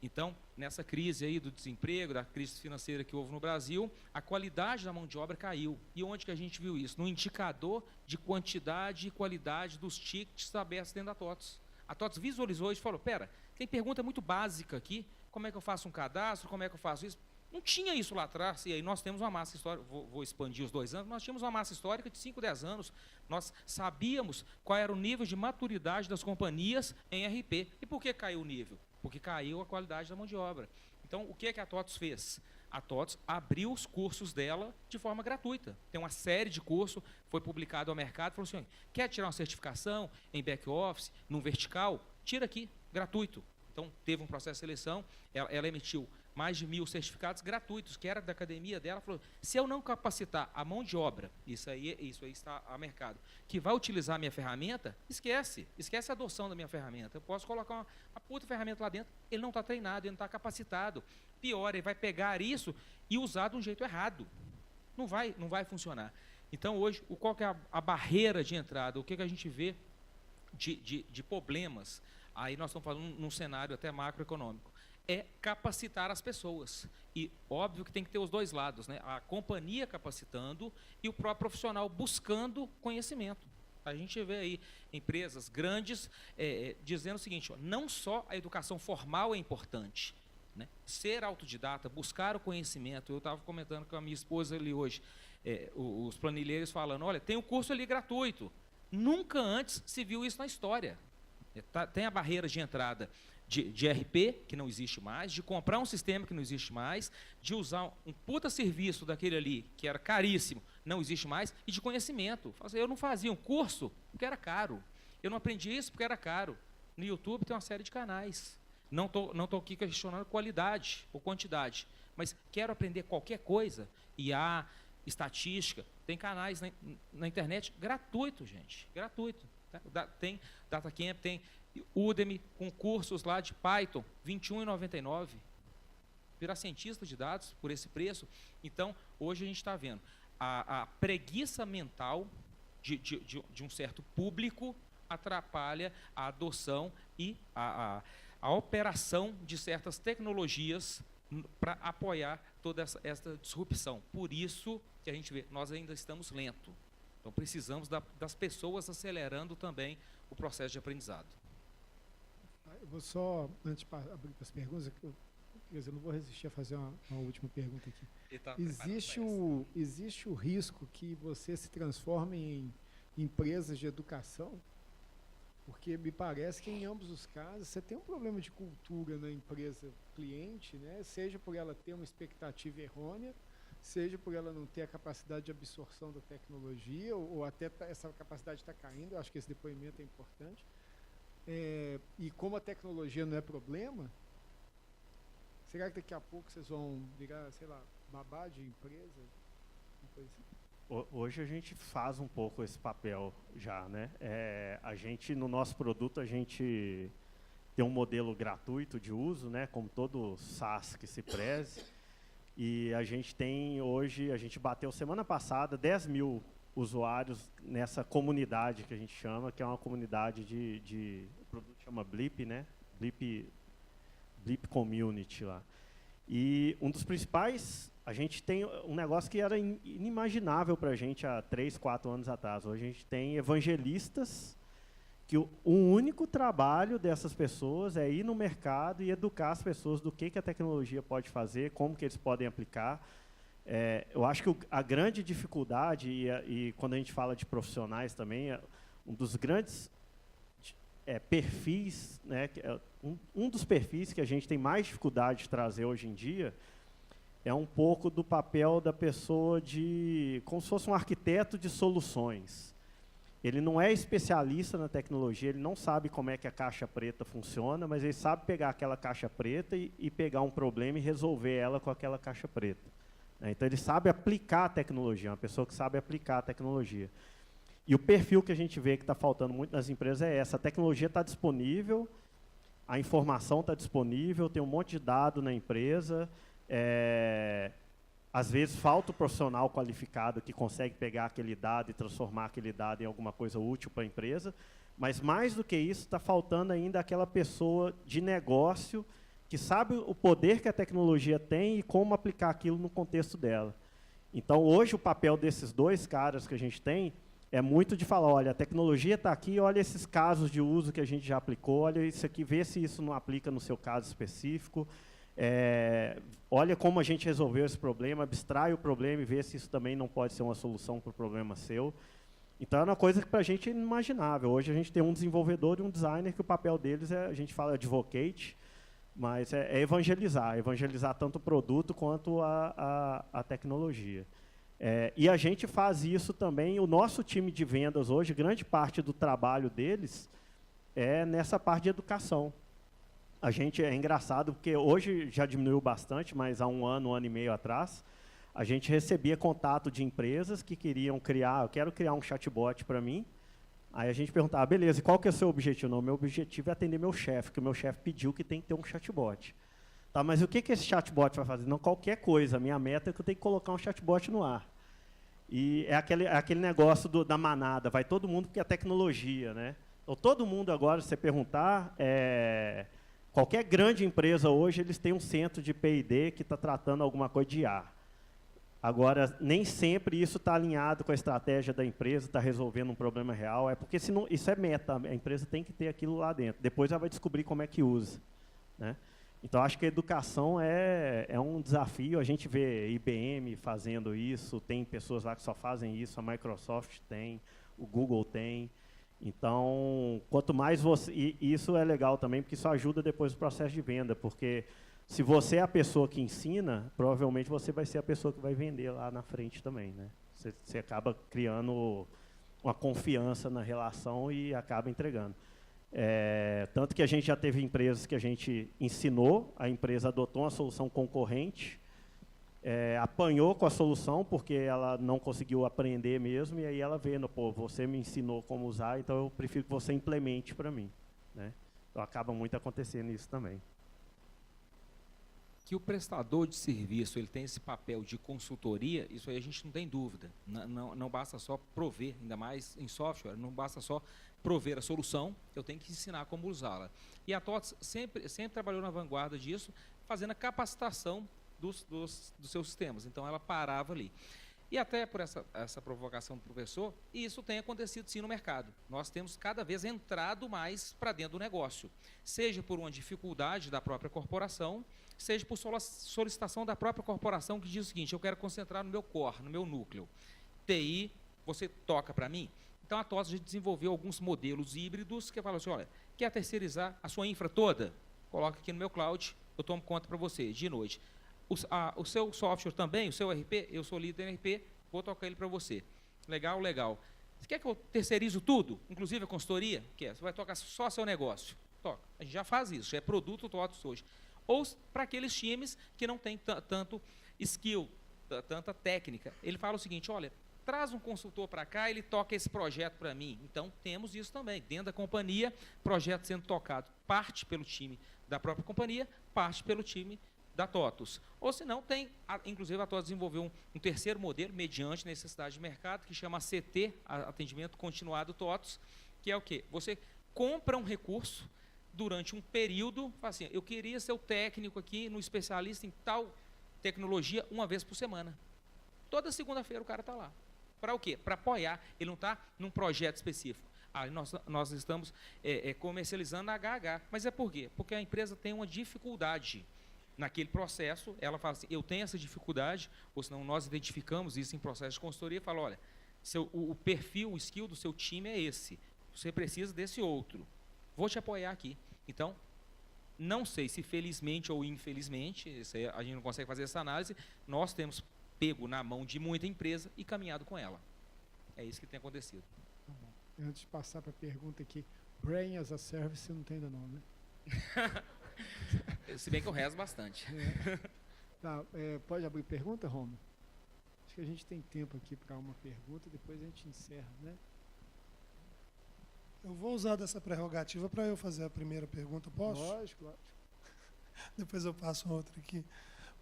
Então, nessa crise aí do desemprego, da crise financeira que houve no Brasil, a qualidade da mão de obra caiu. E onde que a gente viu isso? No indicador de quantidade e qualidade dos tickets abertos dentro da TOTS. A TOTS visualizou isso e falou, pera, tem pergunta muito básica aqui, como é que eu faço um cadastro, como é que eu faço isso? Não tinha isso lá atrás, e aí nós temos uma massa histórica, vou expandir os 2 anos, nós tínhamos uma massa histórica de 5, 10 anos, nós sabíamos qual era o nível de maturidade das companhias em RP. E por que caiu o nível? Porque caiu a qualidade da mão de obra. Então, o que é que a TOTS fez? A TOTS abriu os cursos dela de forma gratuita. Tem uma série de cursos, foi publicado ao mercado, falou assim, quer tirar uma certificação em back-office, num vertical? Tira aqui, gratuito. Então, teve um processo de seleção, ela emitiu mais de 1.000 certificados gratuitos, que era da academia dela, falou, se eu não capacitar a mão de obra, isso aí está a mercado, que vai utilizar a minha ferramenta, esquece a adoção da minha ferramenta. Eu posso colocar uma puta ferramenta lá dentro, ele não está treinado, ele não está capacitado. Pior, ele vai pegar isso e usar de um jeito errado. Não vai funcionar. Então, hoje, qual que é a barreira de entrada? O que a gente vê de problemas? Aí nós estamos falando num cenário até macroeconômico. É capacitar as pessoas. E óbvio que tem que ter os dois lados, né? A companhia capacitando e o próprio profissional buscando conhecimento. A gente vê aí empresas grandes dizendo o seguinte, não só a educação formal é importante, né? Ser autodidata, buscar o conhecimento. Eu estava comentando com a minha esposa ali hoje, os planilheiros falando, olha, tem um curso ali gratuito. Nunca antes se viu isso na história. Tem a barreira de entrada de RP, que não existe mais, de comprar um sistema que não existe mais, de usar um puta serviço daquele ali, que era caríssimo, não existe mais, e de conhecimento. Eu não fazia um curso porque era caro. Eu não aprendi isso porque era caro. No YouTube tem uma série de canais. Não tô aqui questionando qualidade ou quantidade, mas quero aprender qualquer coisa, IA, estatística, tem canais na internet gratuito, gente, gratuito. Tem DataCamp, tem Udemy, com cursos lá de Python, R$ 21,99. Virar cientista de dados por esse preço. Então, hoje a gente está vendo a preguiça mental de um certo público atrapalha a adoção e a operação de certas tecnologias para apoiar toda essa disrupção. Por isso que a gente vê, nós ainda estamos lentos. Então, precisamos das pessoas acelerando também o processo de aprendizado. Eu vou só, antes de abrir para as perguntas, eu não vou resistir a fazer uma última pergunta aqui. Tá Existe o risco que você se transforme em empresas de educação? Porque me parece que em ambos os casos você tem um problema de cultura na empresa cliente, né? Seja por ela ter uma expectativa errônea, seja por ela não ter a capacidade de absorção da tecnologia, ou até essa capacidade está caindo. Eu acho que esse depoimento é importante. E como a tecnologia não é problema, será que daqui a pouco vocês vão virar, sei lá, babá de empresa? Uma coisa assim? Hoje a gente faz um pouco esse papel já, né? A gente, no nosso produto, a gente tem um modelo gratuito de uso, né? Como todo SaaS que se preze. E a gente tem hoje, a gente bateu semana passada 10 mil usuários nessa comunidade que a gente chama, que é uma comunidade o produto chama Blip, né? Blip Community lá. E um dos principais, a gente tem um negócio que era inimaginável para a gente há 3, 4 anos atrás. Hoje a gente tem evangelistas, que o único trabalho dessas pessoas é ir no mercado e educar as pessoas do que a tecnologia pode fazer, como que eles podem aplicar. Eu acho que a grande dificuldade, e quando a gente fala de profissionais também, um dos grandes perfis, né, um dos perfis que a gente tem mais dificuldade de trazer hoje em dia é um pouco do papel da pessoa como se fosse um arquiteto de soluções. Ele não é especialista na tecnologia, ele não sabe como é que a caixa preta funciona, mas ele sabe pegar aquela caixa preta e pegar um problema e resolver ela com aquela caixa preta. Então, ele sabe aplicar a tecnologia, uma pessoa que sabe aplicar a tecnologia. E o perfil que a gente vê que está faltando muito nas empresas é essa. A tecnologia está disponível, a informação está disponível, tem um monte de dado na empresa. Às vezes, falta o profissional qualificado que consegue pegar aquele dado e transformar aquele dado em alguma coisa útil para a empresa. Mas, mais do que isso, está faltando ainda aquela pessoa de negócio que sabe o poder que a tecnologia tem e como aplicar aquilo no contexto dela. Então, hoje, o papel desses dois caras que a gente tem é muito de falar, olha, a tecnologia está aqui, olha esses casos de uso que a gente já aplicou, olha isso aqui, vê se isso não aplica no seu caso específico, olha como a gente resolveu esse problema, abstrai o problema e vê se isso também não pode ser uma solução para o problema seu. Então, é uma coisa que para a gente é inimaginável. Hoje a gente tem um desenvolvedor e um designer que o papel deles a gente fala advocate, mas é evangelizar tanto o produto quanto a tecnologia. E a gente faz isso também, o nosso time de vendas hoje, grande parte do trabalho deles é nessa parte de educação. A gente é engraçado, porque hoje já diminuiu bastante, mas há um ano e meio atrás, a gente recebia contato de empresas que queriam eu quero criar um chatbot para mim. Aí a gente perguntava, beleza, e qual que é o seu objetivo? Não, meu objetivo é atender meu chefe, porque o meu chefe pediu que tem que ter um chatbot. Tá, mas o que esse chatbot vai fazer? Não, qualquer coisa. A minha meta é que eu tenho que colocar um chatbot no ar. E é aquele negócio da manada, vai todo mundo porque é tecnologia, né? Então, todo mundo agora, se você perguntar, qualquer grande empresa hoje, eles têm um centro de P&D que está tratando alguma coisa de IA. Agora, nem sempre isso está alinhado com a estratégia da empresa, está resolvendo um problema real, porque senão, isso é meta, a empresa tem que ter aquilo lá dentro. Depois ela vai descobrir como é que usa, né? Então, acho que a educação é um desafio. A gente vê IBM fazendo isso, tem pessoas lá que só fazem isso, a Microsoft tem, o Google tem. Então, quanto mais você... E isso é legal também, porque isso ajuda depois no processo de venda, porque se você é a pessoa que ensina, provavelmente você vai ser a pessoa que vai vender lá na frente também, né? Você acaba criando uma confiança na relação e acaba entregando. Tanto que a gente já teve empresas que a gente ensinou, a empresa adotou uma solução concorrente apanhou com a solução, porque ela não conseguiu aprender mesmo, e aí ela vendo, pô, você me ensinou como usar, então eu prefiro que você implemente para mim, né? Então acaba muito acontecendo isso também. Que o prestador de serviço ele tem esse papel de consultoria, isso aí a gente não tem dúvida. Não basta só prover, ainda mais em software, não basta só prover a solução, eu tenho que ensinar como usá-la. E a TOTS sempre trabalhou na vanguarda disso, fazendo a capacitação dos seus sistemas. Então, ela parava ali. E até por essa provocação do professor, isso tem acontecido sim no mercado. Nós temos cada vez entrado mais para dentro do negócio, seja por uma dificuldade da própria corporação, seja por solicitação da própria corporação que diz o seguinte: eu quero concentrar no meu core, no meu núcleo. TI, você toca para mim? Então, a TOTS desenvolveu alguns modelos híbridos que falam assim, olha, quer terceirizar a sua infra toda? Coloca aqui no meu cloud, eu tomo conta para você, de noite. O seu software também, o seu RP, eu sou líder em RP, vou tocar ele para você. Legal, legal. Você quer que eu terceirizo tudo, inclusive a consultoria? Quer? Você vai tocar só seu negócio? Toca. A gente já faz isso, já é produto TOTS hoje. Ou para aqueles times que não têm tanto skill, tanta técnica. Ele fala o seguinte, olha, traz um consultor para cá, ele toca esse projeto para mim. Então, temos isso também. Dentro da companhia, projeto sendo tocado, parte pelo time da própria companhia, parte pelo time da TOTUS. Ou se não, tem, inclusive a TOTUS desenvolveu um terceiro modelo, mediante necessidade de mercado, que chama ACT, Atendimento Continuado TOTUS, que é o quê? Você compra um recurso durante um período, fala assim, eu queria ser o técnico aqui, no especialista em tal tecnologia, uma vez por semana. Toda segunda-feira o cara está lá. Para o quê? Para apoiar. Ele não está num projeto específico. Nós estamos comercializando a HH. Mas é por quê? Porque a empresa tem uma dificuldade naquele processo. Ela fala assim, eu tenho essa dificuldade, ou senão nós identificamos isso em processo de consultoria e fala, olha, o perfil, o skill do seu time é esse. Você precisa desse outro. Vou te apoiar aqui. Então, não sei se felizmente ou infelizmente, a gente não consegue fazer essa análise, nós temos pego na mão de muita empresa e caminhado com ela. É isso que tem acontecido. Tá bom. Antes de passar para a pergunta aqui, Brain as a Service não tem ainda não, né? Se bem que eu rezo bastante. Tá, pode abrir pergunta, Romulo? Acho que a gente tem tempo aqui para uma pergunta, depois a gente encerra, né? Eu vou usar dessa prerrogativa para eu fazer a primeira pergunta, posso? Lógico, lógico. Depois eu passo outra aqui.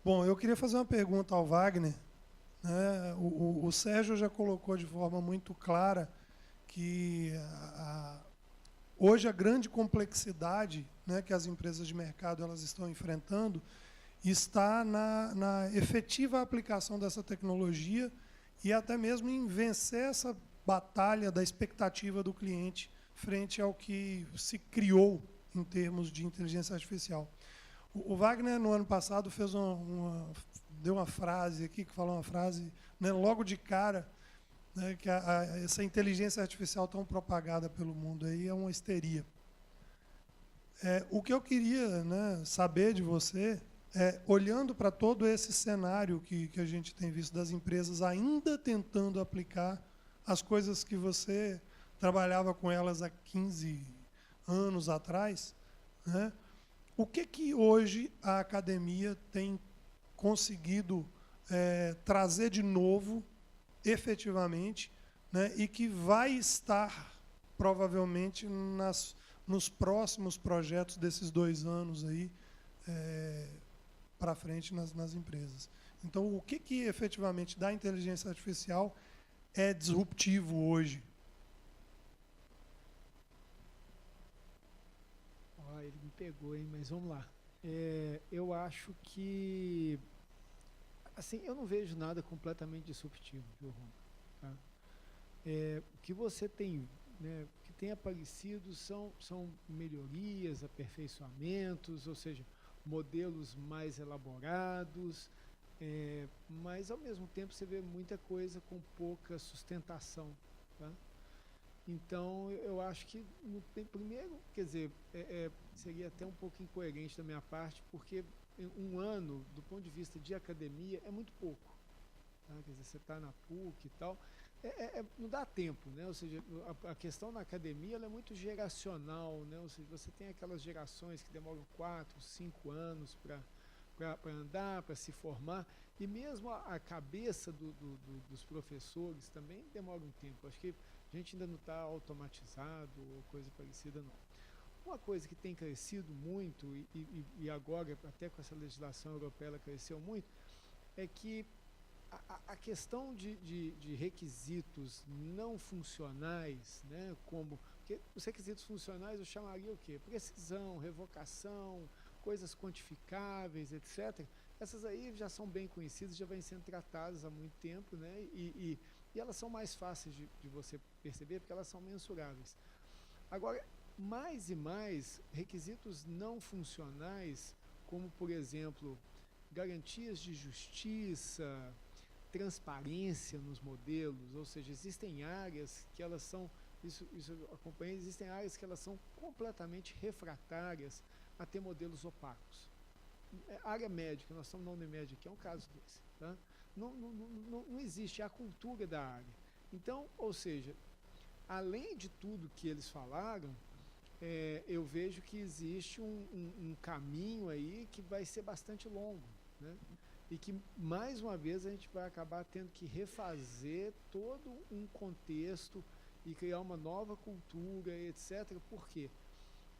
Bom, eu queria fazer uma pergunta ao Wagner. Né? O Sérgio já colocou de forma muito clara que hoje a grande complexidade, né, que as empresas de mercado elas estão enfrentando está na efetiva aplicação dessa tecnologia e até mesmo em vencer essa batalha da expectativa do cliente frente ao que se criou em termos de inteligência artificial. O Wagner, no ano passado, fez deu uma frase aqui, que falou uma frase, né, logo de cara, né, que essa inteligência artificial tão propagada pelo mundo aí é uma histeria. O que eu queria, né, saber de você olhando para todo esse cenário que a gente tem visto das empresas ainda tentando aplicar as coisas que você trabalhava com elas há 15 anos atrás, né? O que hoje a academia tem conseguido trazer de novo, efetivamente, né, e que vai estar, provavelmente, nos próximos projetos desses 2 anos aí, para frente nas empresas. Então, o que efetivamente da inteligência artificial é disruptivo hoje? Ele me pegou, hein? Mas vamos lá. Eu acho que, assim, eu não vejo nada completamente disruptivo, viu, Romulo? Tá? O que você tem, né, que tem aparecido são melhorias, aperfeiçoamentos, ou seja, modelos mais elaborados, mas ao mesmo tempo você vê muita coisa com pouca sustentação, tá? Então, eu acho que, primeiro, quer dizer, seria até um pouco incoerente da minha parte, porque 1 ano, do ponto de vista de academia, é muito pouco. Tá? Quer dizer, você está na PUC e tal, não dá tempo, né? Ou seja, a questão na academia ela é muito geracional, né? Ou seja, você tem aquelas gerações que demoram 4, 5 anos para andar, para se formar, E mesmo a cabeça dos professores também demora um tempo. Acho que a gente ainda não está automatizado ou coisa parecida, não. Uma coisa que tem crescido muito, e agora, até com essa legislação europeia, ela cresceu muito, é que a questão de requisitos não funcionais, né, como, porque os requisitos funcionais eu chamaria o quê? Precisão, revocação, coisas quantificáveis, etc. Essas aí já são bem conhecidas, já vêm sendo tratadas há muito tempo, né, e elas são mais fáceis de você perceber, porque elas são mensuráveis. Agora, mais e mais requisitos não funcionais, como, por exemplo, garantias de justiça, transparência nos modelos, ou seja, existem áreas que elas são, isso eu acompanhei, existem áreas que elas são completamente refratárias a ter modelos opacos. A área médica, nós estamos na Unimed aqui, é um caso desse. Tá? Não existe a cultura da área. Então, ou seja, além de tudo que eles falaram, eu vejo que existe um caminho aí que vai ser bastante longo, né? E que, mais uma vez, a gente vai acabar tendo que refazer todo um contexto e criar uma nova cultura, etc. Por quê?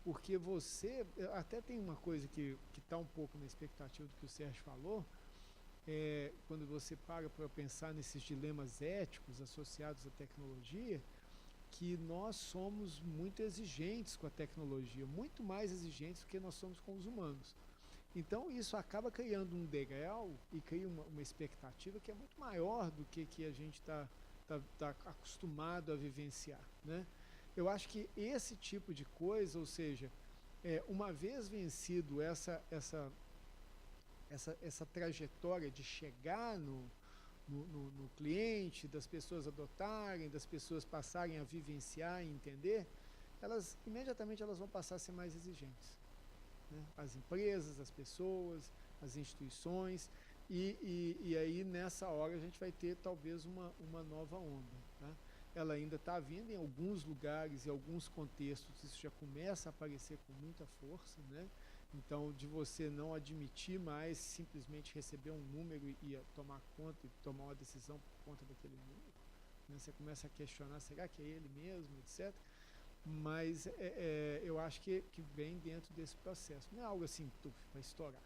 Porque você, até tem uma coisa que está um pouco na expectativa do que o Sérgio falou, quando você para pensar nesses dilemas éticos associados à tecnologia, que nós somos muito exigentes com a tecnologia, muito mais exigentes do que nós somos com os humanos. Então, isso acaba criando um degrau e cria uma expectativa que é muito maior do que a gente está acostumado a vivenciar, né? Eu acho que esse tipo de coisa, ou seja, uma vez vencido essa trajetória de chegar no cliente, das pessoas adotarem, das pessoas passarem a vivenciar e entender, imediatamente elas vão passar a ser mais exigentes, né? As empresas, as pessoas, as instituições, e aí nessa hora a gente vai ter talvez uma nova onda, tá? Ela ainda está vindo em alguns lugares, em alguns contextos, isso já começa a aparecer com muita força, né? Então, de você não admitir mais simplesmente receber um número e tomar conta e tomar uma decisão por conta daquele número, né? Você começa a questionar, será que é ele mesmo, etc. Mas eu acho que vem dentro desse processo. Não é algo assim, vai estourar,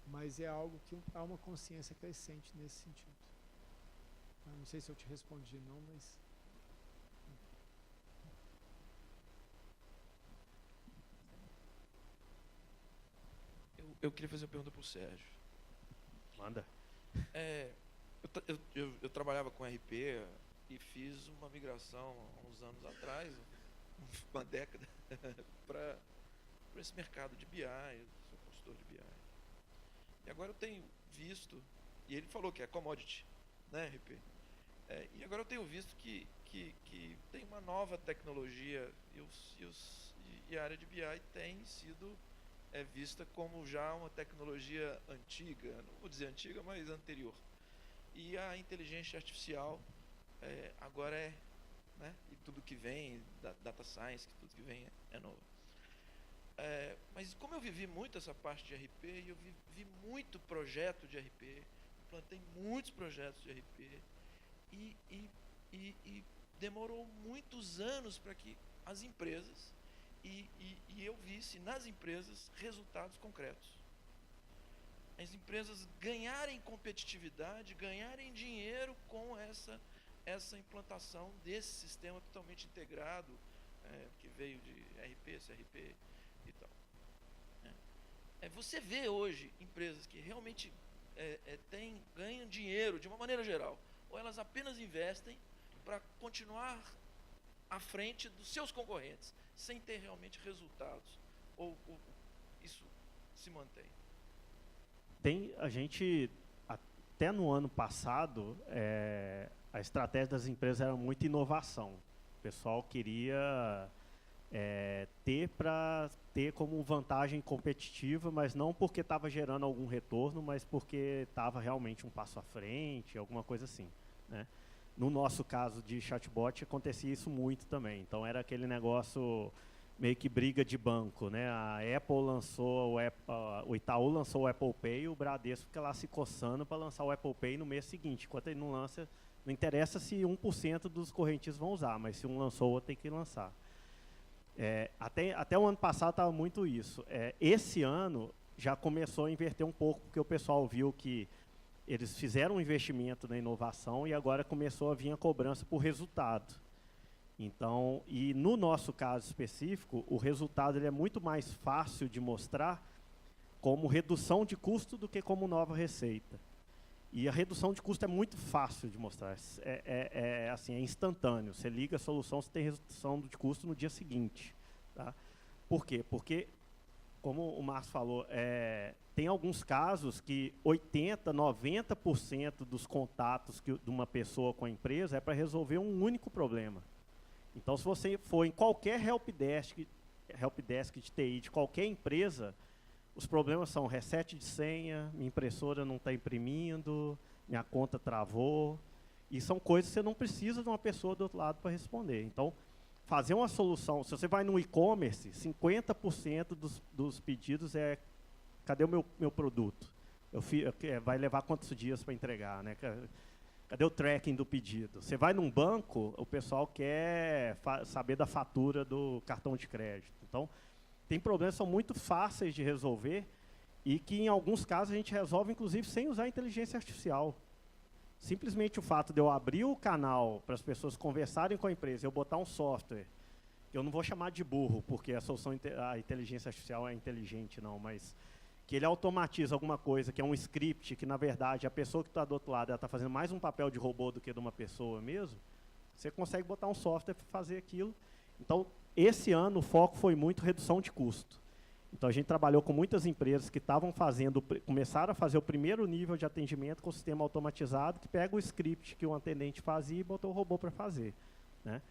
mas é algo que há uma consciência crescente nesse sentido. Eu não sei se eu te respondi, não, mas... Eu queria fazer uma pergunta para o Sérgio. Manda. Eu trabalhava com RP e fiz uma migração há uns anos atrás, uma década, para esse mercado de BI, eu sou consultor de BI. E agora eu tenho visto, e ele falou que é commodity, né, RP? E agora eu tenho visto que tem uma nova tecnologia e a área de BI tem sido vista como já uma tecnologia antiga, não vou dizer antiga, mas anterior. E a inteligência artificial agora né, e tudo que vem, data science, que tudo que vem é novo. Mas como eu vivi muito essa parte de RP, e eu vi muito projeto de RP, implantei muitos projetos de RP, e demorou muitos anos para que as empresas, e eu visse nas empresas resultados concretos. As empresas ganharem competitividade, ganharem dinheiro com essa implantação desse sistema totalmente integrado, que veio de RP, CRP e tal. Você vê hoje empresas que realmente ganham dinheiro de uma maneira geral, ou elas apenas investem para continuar à frente dos seus concorrentes, sem ter realmente resultados, ou isso se mantém? A gente, até no ano passado, a estratégia das empresas era muito inovação. O pessoal queria ter como vantagem competitiva, mas não porque estava gerando algum retorno, mas porque estava realmente um passo à frente, alguma coisa assim, né? No nosso caso de chatbot, acontecia isso muito também. Então, era aquele negócio meio que briga de banco, né? A Apple lançou o Itaú lançou o Apple Pay, e o Bradesco fica lá se coçando para lançar o Apple Pay no mês seguinte. Enquanto ele não lança, não interessa se 1% dos correntistas vão usar, mas se um lançou, o outro tem que lançar. Até o ano passado estava muito isso. Esse ano já começou a inverter um pouco, porque o pessoal viu que eles fizeram um investimento na inovação e agora começou a vir a cobrança por resultado. Então, e no nosso caso específico, o resultado ele é muito mais fácil de mostrar como redução de custo do que como nova receita. E a redução de custo é muito fácil de mostrar, assim, é instantâneo. Você liga a solução, você tem redução de custo no dia seguinte. Tá? Por quê? Porque, como o Márcio falou, tem alguns casos que 80%, 90% dos contatos de uma pessoa com a empresa é para resolver um único problema. Então, se você for em qualquer helpdesk de TI de qualquer empresa, os problemas são reset de senha, minha impressora não está imprimindo, minha conta travou. E são coisas que você não precisa de uma pessoa do outro lado para responder. Então, fazer uma solução, se você vai no e-commerce, 50% dos pedidos cadê o meu produto? Vai levar quantos dias para entregar, né? Cadê o tracking do pedido? Você vai num banco, o pessoal quer saber da fatura do cartão de crédito. Então, tem problemas que são muito fáceis de resolver e que, em alguns casos, a gente resolve, inclusive, sem usar inteligência artificial. Simplesmente o fato de eu abrir o canal para as pessoas conversarem com a empresa, eu botar um software, que eu não vou chamar de burro, porque a inteligência artificial é inteligente, não, mas que ele automatiza alguma coisa, que é um script, que, na verdade, a pessoa que está do outro lado está fazendo mais um papel de robô do que de uma pessoa mesmo, você consegue botar um software para fazer aquilo. Então, esse ano, o foco foi muito redução de custo. Então, a gente trabalhou com muitas empresas que começaram a fazer o primeiro nível de atendimento com o sistema automatizado, que pega o script que o atendente fazia e botou o robô para fazer. Né?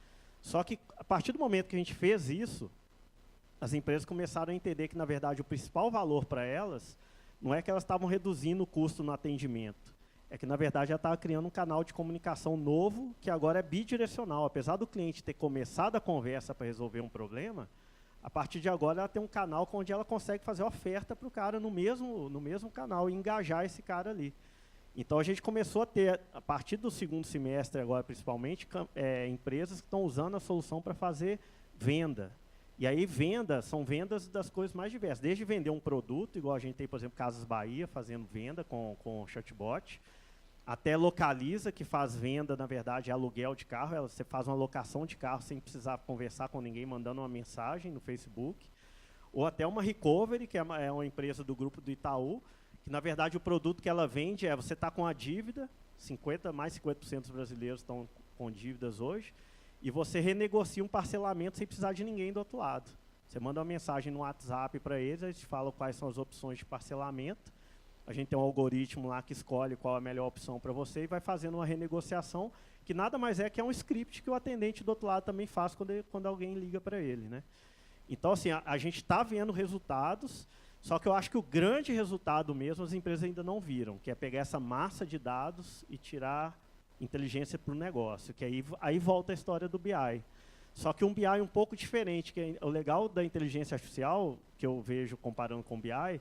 Só que, a partir do momento que a gente fez isso, as empresas começaram a entender que, na verdade, o principal valor para elas não é que elas estavam reduzindo o custo no atendimento, é que, na verdade, já estava criando um canal de comunicação novo, que agora é bidirecional. Apesar do cliente ter começado a conversa para resolver um problema, a partir de agora ela tem um canal onde ela consegue fazer oferta para o cara no mesmo canal e engajar esse cara ali. Então, a gente começou a ter, a partir do segundo semestre agora, principalmente, empresas que estão usando a solução para fazer venda. E aí, são vendas das coisas mais diversas. Desde vender um produto, igual a gente tem, por exemplo, Casas Bahia, fazendo venda com chatbot, até Localiza, que faz venda, na verdade, é aluguel de carro. Você faz uma locação de carro sem precisar conversar com ninguém, mandando uma mensagem no Facebook. Ou até uma Recovery, que é uma empresa do grupo do Itaú, que, na verdade, o produto que ela vende você está com a dívida, mais 50% dos brasileiros estão com dívidas hoje, e você renegocia um parcelamento sem precisar de ninguém do outro lado. Você manda uma mensagem no WhatsApp para eles, eles te falam quais são as opções de parcelamento. A gente tem um algoritmo lá que escolhe qual é a melhor opção para você e vai fazendo uma renegociação, que nada mais é que um script que o atendente do outro lado também faz quando alguém liga para ele. Né? Então, assim, a gente está vendo resultados, só que eu acho que o grande resultado mesmo as empresas ainda não viram, que é pegar essa massa de dados e tirar inteligência para o negócio, que aí volta a história do BI. Só que um BI um pouco diferente, que o legal da inteligência artificial, que eu vejo comparando com o BI,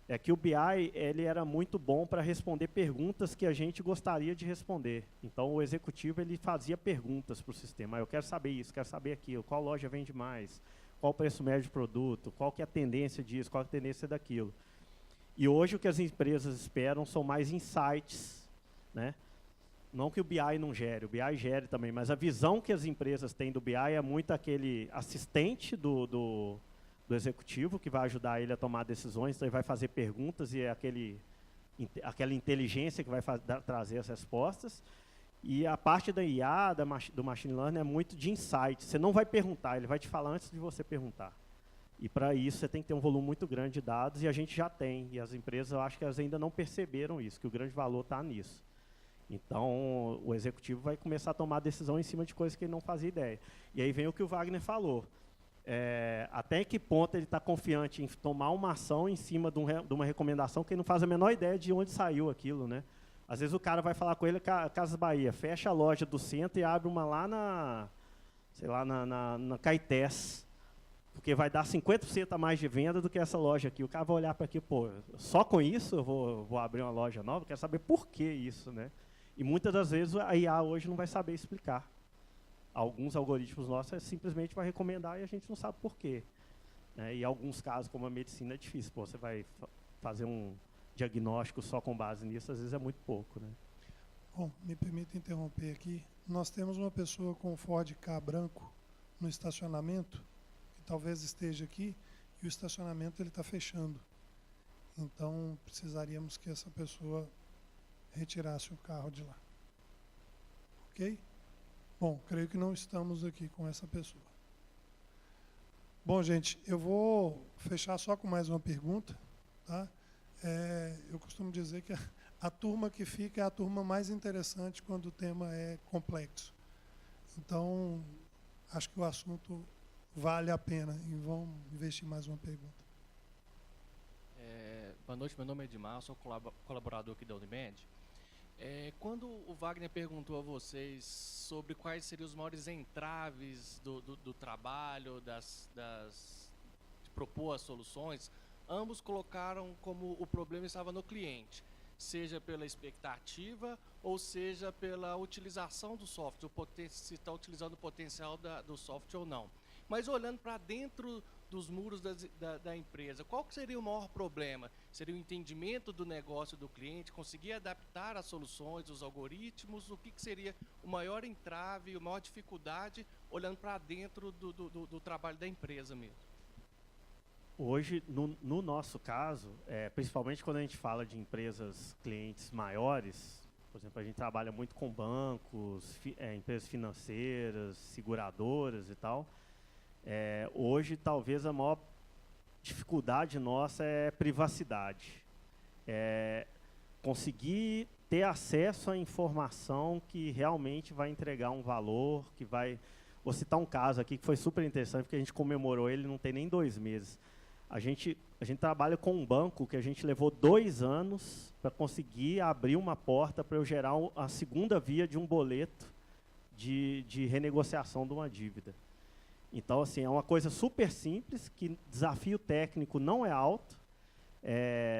é que o BI ele era muito bom para responder perguntas que a gente gostaria de responder. Então, o executivo ele fazia perguntas para o sistema. Eu quero saber isso, quero saber aquilo, qual loja vende mais, qual o preço médio de produto, qual que é a tendência disso, qual a tendência daquilo. E hoje o que as empresas esperam são mais insights, né? Não que o BI não gere, o BI gere também, mas a visão que as empresas têm do BI é muito aquele assistente do executivo, que vai ajudar ele a tomar decisões, então ele vai fazer perguntas e é aquela inteligência que vai trazer as respostas. E a parte da IA, do Machine Learning, é muito de insight. Você não vai perguntar, ele vai te falar antes de você perguntar. E para isso você tem que ter um volume muito grande de dados, e a gente já tem. E as empresas, eu acho que elas ainda não perceberam isso, que o grande valor está nisso. Então, o executivo vai começar a tomar decisão em cima de coisas que ele não fazia ideia. E aí vem o que o Wagner falou. Até que ponto ele está confiante em tomar uma ação em cima de uma recomendação que ele não faz a menor ideia de onde saiu aquilo, né? Às vezes o cara vai falar com ele, Casas Bahia, fecha a loja do centro e abre uma lá na Caetés. Porque vai dar 50% a mais de venda do que essa loja aqui. O cara vai olhar para aqui, pô, só com isso eu vou abrir uma loja nova, quero saber por que isso, né? E muitas das vezes a IA hoje não vai saber explicar. Alguns algoritmos nossos simplesmente vai recomendar e a gente não sabe por quê. Né? E alguns casos, como a medicina, é difícil. Pô, você vai fazer um diagnóstico só com base nisso, às vezes é muito pouco, né? Bom, me permita interromper aqui. Nós temos uma pessoa com Ford Ka branco no estacionamento, que talvez esteja aqui, e o estacionamento ele está fechando. Então, precisaríamos que essa pessoa retirasse o carro de lá. Ok? Bom, creio que não estamos aqui com essa pessoa. Bom, gente, eu vou fechar só com mais uma pergunta. Tá? Eu costumo dizer que a turma que fica é a turma mais interessante quando o tema é complexo. Então, acho que o assunto vale a pena e vamos investir mais uma pergunta. Boa noite, meu nome é Edmar, sou colaborador aqui da Unimed. Quando o Wagner perguntou a vocês sobre quais seriam os maiores entraves do trabalho, de propor as soluções, ambos colocaram como o problema estava no cliente, seja pela expectativa ou seja pela utilização do software, se está utilizando o potencial do software ou não. Mas olhando para dentro dos muros da empresa, qual que seria o maior problema? Seria o entendimento do negócio do cliente, conseguir adaptar as soluções, os algoritmos? O que seria o maior entrave, a maior dificuldade, olhando para dentro do trabalho da empresa mesmo? Hoje, no nosso caso, principalmente quando a gente fala de empresas clientes maiores, por exemplo, a gente trabalha muito com bancos, empresas financeiras, seguradoras e tal. Hoje, talvez a maior dificuldade nossa é privacidade. Conseguir ter acesso à informação que realmente vai entregar um valor, que vai... Vou citar um caso aqui que foi super interessante, porque a gente comemorou ele não tem nem 2 meses. A gente trabalha com um banco que a gente levou 2 anos para conseguir abrir uma porta para eu gerar a segunda via de um boleto de renegociação de uma dívida. Então, assim, é uma coisa super simples, que desafio técnico não é alto,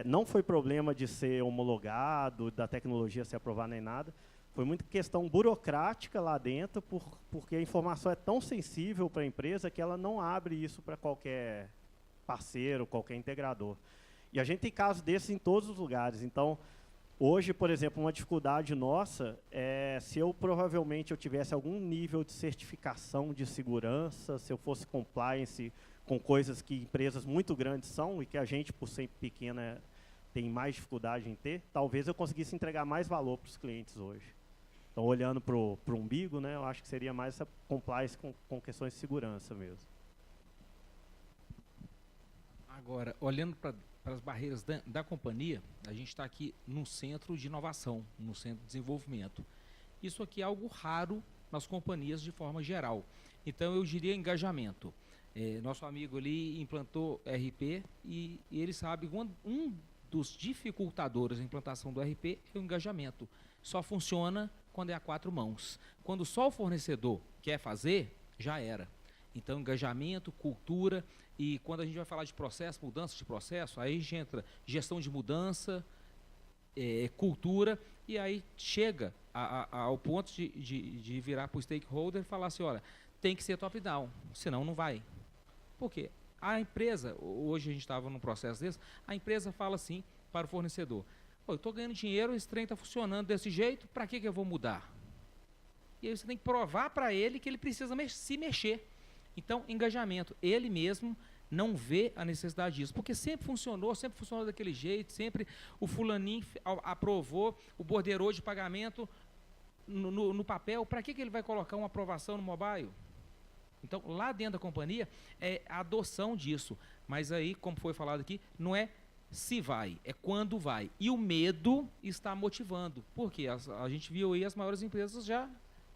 não foi problema de ser homologado, da tecnologia ser aprovada nem nada, foi muita questão burocrática lá dentro, porque a informação é tão sensível para a empresa que ela não abre isso para qualquer parceiro, qualquer integrador. E a gente tem casos desses em todos os lugares. Então, hoje, por exemplo, uma dificuldade nossa é se provavelmente eu tivesse algum nível de certificação de segurança, se eu fosse compliance com coisas que empresas muito grandes são e que a gente, por ser pequena, tem mais dificuldade em ter, talvez eu conseguisse entregar mais valor para os clientes hoje. Então, olhando para o umbigo, né, eu acho que seria mais essa compliance com questões de segurança mesmo. Agora, olhando para as barreiras da companhia, a gente está aqui num centro de inovação, no centro de desenvolvimento. Isso aqui é algo raro nas companhias de forma geral. Então, eu diria engajamento. Nosso amigo ali implantou RP e ele sabe que um dos dificultadores da implantação do RP é o engajamento. Só funciona quando é a 4 mãos. Quando só o fornecedor quer fazer, já era. Então, engajamento, cultura, e quando a gente vai falar de processo, mudança de processo, aí a gente entra gestão de mudança, cultura, e aí chega ao ponto de virar para o stakeholder e falar assim, olha, tem que ser top-down, senão não vai. Por quê? A empresa, hoje a gente estava num processo desse, a empresa fala assim para o fornecedor, eu estou ganhando dinheiro, esse trem está funcionando desse jeito, para que eu vou mudar? E aí você tem que provar para ele que ele precisa se mexer. Então, engajamento, ele mesmo não vê a necessidade disso, porque sempre funcionou daquele jeito, sempre o fulaninho aprovou o borderô de pagamento no papel, para que ele vai colocar uma aprovação no mobile? Então, lá dentro da companhia, é a adoção disso, mas aí, como foi falado aqui, não é se vai, é quando vai, e o medo está motivando, porque a gente viu aí as maiores empresas já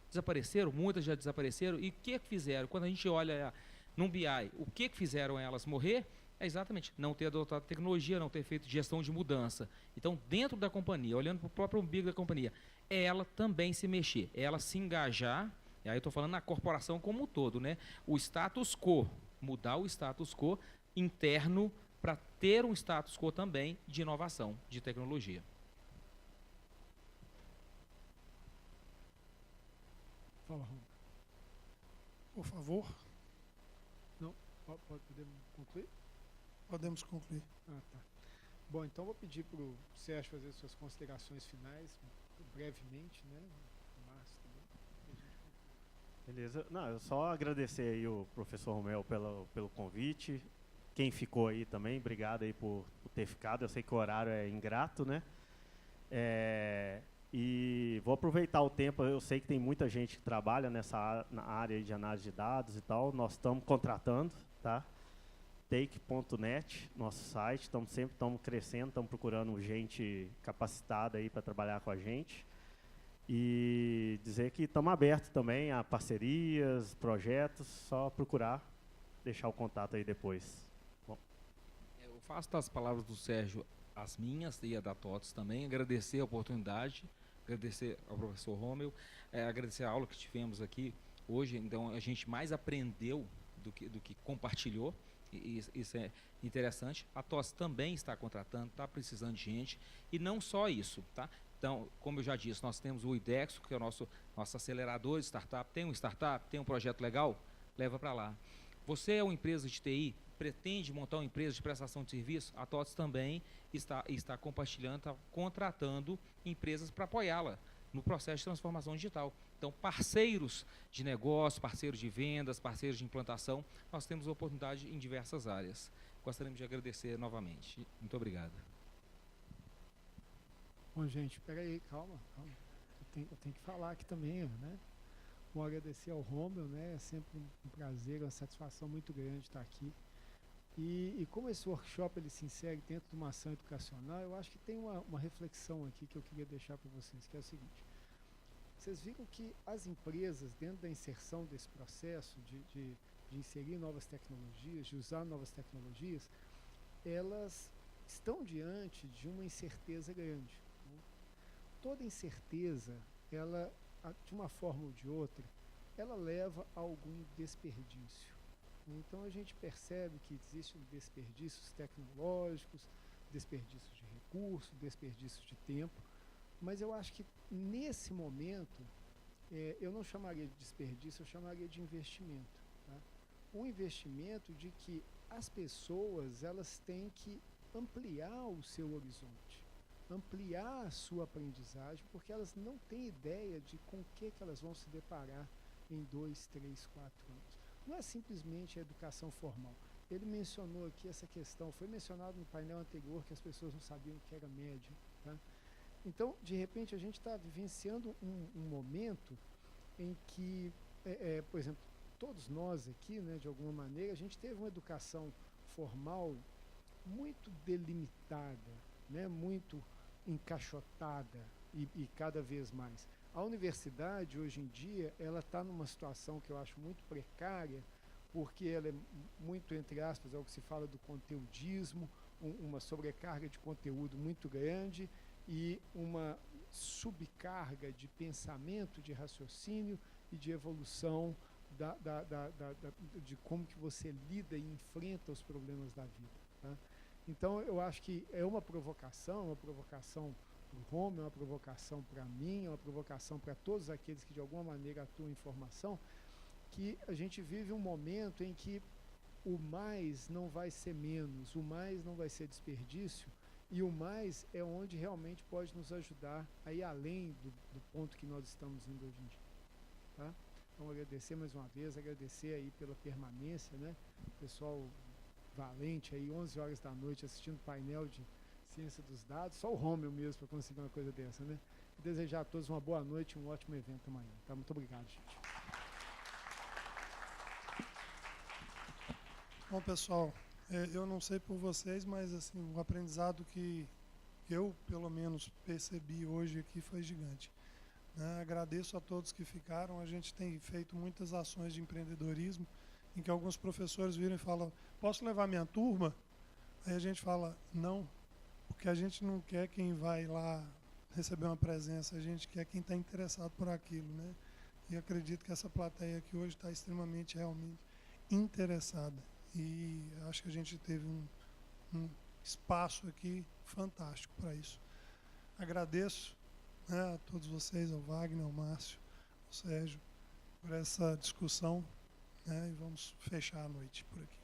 desapareceram, muitas já desapareceram, e o que fizeram? Quando a gente olha num BI, o que fizeram elas morrer? É exatamente não ter adotado tecnologia, não ter feito gestão de mudança. Então, dentro da companhia, olhando para o próprio umbigo da companhia, é ela também se mexer, é ela se engajar, e aí eu estou falando na corporação como um todo, né? O status quo, mudar o status quo interno para ter um status quo também de inovação, de tecnologia. Fala, Romulo. Por favor, Podemos concluir? podemos concluir. Ah, tá. Bom, então vou pedir para o Sérgio fazer suas considerações finais, brevemente, né? O Márcio também. E a gente conclui. Beleza. Não, eu só agradecer aí o professor Romeu pelo convite. Quem ficou aí também, obrigado aí por ter ficado. Eu sei que o horário é ingrato, né? E vou aproveitar o tempo. Eu sei que tem muita gente que trabalha na área de análise de dados e tal. Nós estamos contratando, tá? Take.net, nosso site. Estamos crescendo, estamos procurando gente capacitada aí para trabalhar com a gente. E dizer que estamos abertos também a parcerias, projetos, só procurar, deixar o contato aí depois. Bom. Eu faço das palavras do Sérgio as minhas e a da TOTS também, agradecer a oportunidade, agradecer ao professor Romeu, agradecer a aula que tivemos aqui hoje. Então a gente mais aprendeu do que compartilhou, e isso é interessante. A TOTS também está contratando, está precisando de gente, e não só isso, tá? Então, como eu já disse, nós temos o IDEXO, que é o nosso acelerador de startup. Tem um startup, tem um projeto legal? Leva para lá. Você é uma empresa de TI, pretende montar uma empresa de prestação de serviço? A TOTS também está compartilhando, está contratando empresas para apoiá-la no processo de transformação digital. Então, parceiros de negócio, parceiros de vendas, parceiros de implantação, nós temos oportunidade em diversas áreas. Gostaríamos de agradecer novamente. Muito obrigado. Bom, gente, espera aí, calma. Eu tenho que falar aqui também, né? Vou agradecer ao Romeu, né? É sempre um prazer, uma satisfação muito grande estar aqui. E como esse workshop ele se insere dentro de uma ação educacional, eu acho que tem uma reflexão aqui que eu queria deixar para vocês, que é o seguinte. Vocês viram que as empresas, dentro da inserção desse processo de inserir novas tecnologias, de usar novas tecnologias, elas estão diante de uma incerteza grande. Toda incerteza, ela, de uma forma ou de outra, ela leva a algum desperdício. Então a gente percebe que existem desperdícios tecnológicos, desperdícios de recursos, desperdícios de tempo, mas eu acho que nesse momento, eu não chamaria de desperdício, eu chamaria de investimento. Tá? Um investimento de que as pessoas elas têm que ampliar o seu horizonte, ampliar a sua aprendizagem, porque elas não têm ideia de com o que elas vão se deparar em 2, 3, 4 anos. Não é simplesmente a educação formal. Ele mencionou aqui essa questão, foi mencionado no painel anterior que as pessoas não sabiam o que era média. Tá? Então, de repente, a gente está vivenciando um momento em que, por exemplo, todos nós aqui, né, de alguma maneira, a gente teve uma educação formal muito delimitada, né, muito encaixotada e cada vez mais. A universidade, hoje em dia, ela está numa situação que eu acho muito precária, porque ela é muito, entre aspas, é o que se fala do conteudismo, uma sobrecarga de conteúdo muito grande e uma subcarga de pensamento, de raciocínio e de evolução de como que você lida e enfrenta os problemas da vida. Tá? Então, eu acho que é uma provocação para o Romeu, é uma provocação para mim, é uma provocação para todos aqueles que de alguma maneira atuam em formação, que a gente vive um momento em que o mais não vai ser menos, o mais não vai ser desperdício, e o mais é onde realmente pode nos ajudar a ir além do ponto que nós estamos indo hoje em dia. Tá? Então, agradecer mais uma vez, agradecer aí pela permanência, né? Pessoal valente aí, 11 horas da noite, assistindo painel de ciência dos dados, só o Romeu mesmo para conseguir uma coisa dessa, né? E desejar a todos uma boa noite e um ótimo evento amanhã. Tá? Muito obrigado, gente. Bom, pessoal, eu não sei por vocês, mas assim, o aprendizado que eu, pelo menos, percebi hoje aqui foi gigante. Né? Agradeço a todos que ficaram. A gente tem feito muitas ações de empreendedorismo, em que alguns professores viram e falam, posso levar minha turma? Aí a gente fala, não, porque a gente não quer quem vai lá receber uma presença, a gente quer quem está interessado por aquilo. Né? E acredito que essa plateia aqui hoje está extremamente, realmente, interessada. E acho que a gente teve um espaço aqui fantástico para isso. Agradeço, né, a todos vocês, ao Wagner, ao Márcio, ao Sérgio, por essa discussão, né, e vamos fechar a noite por aqui.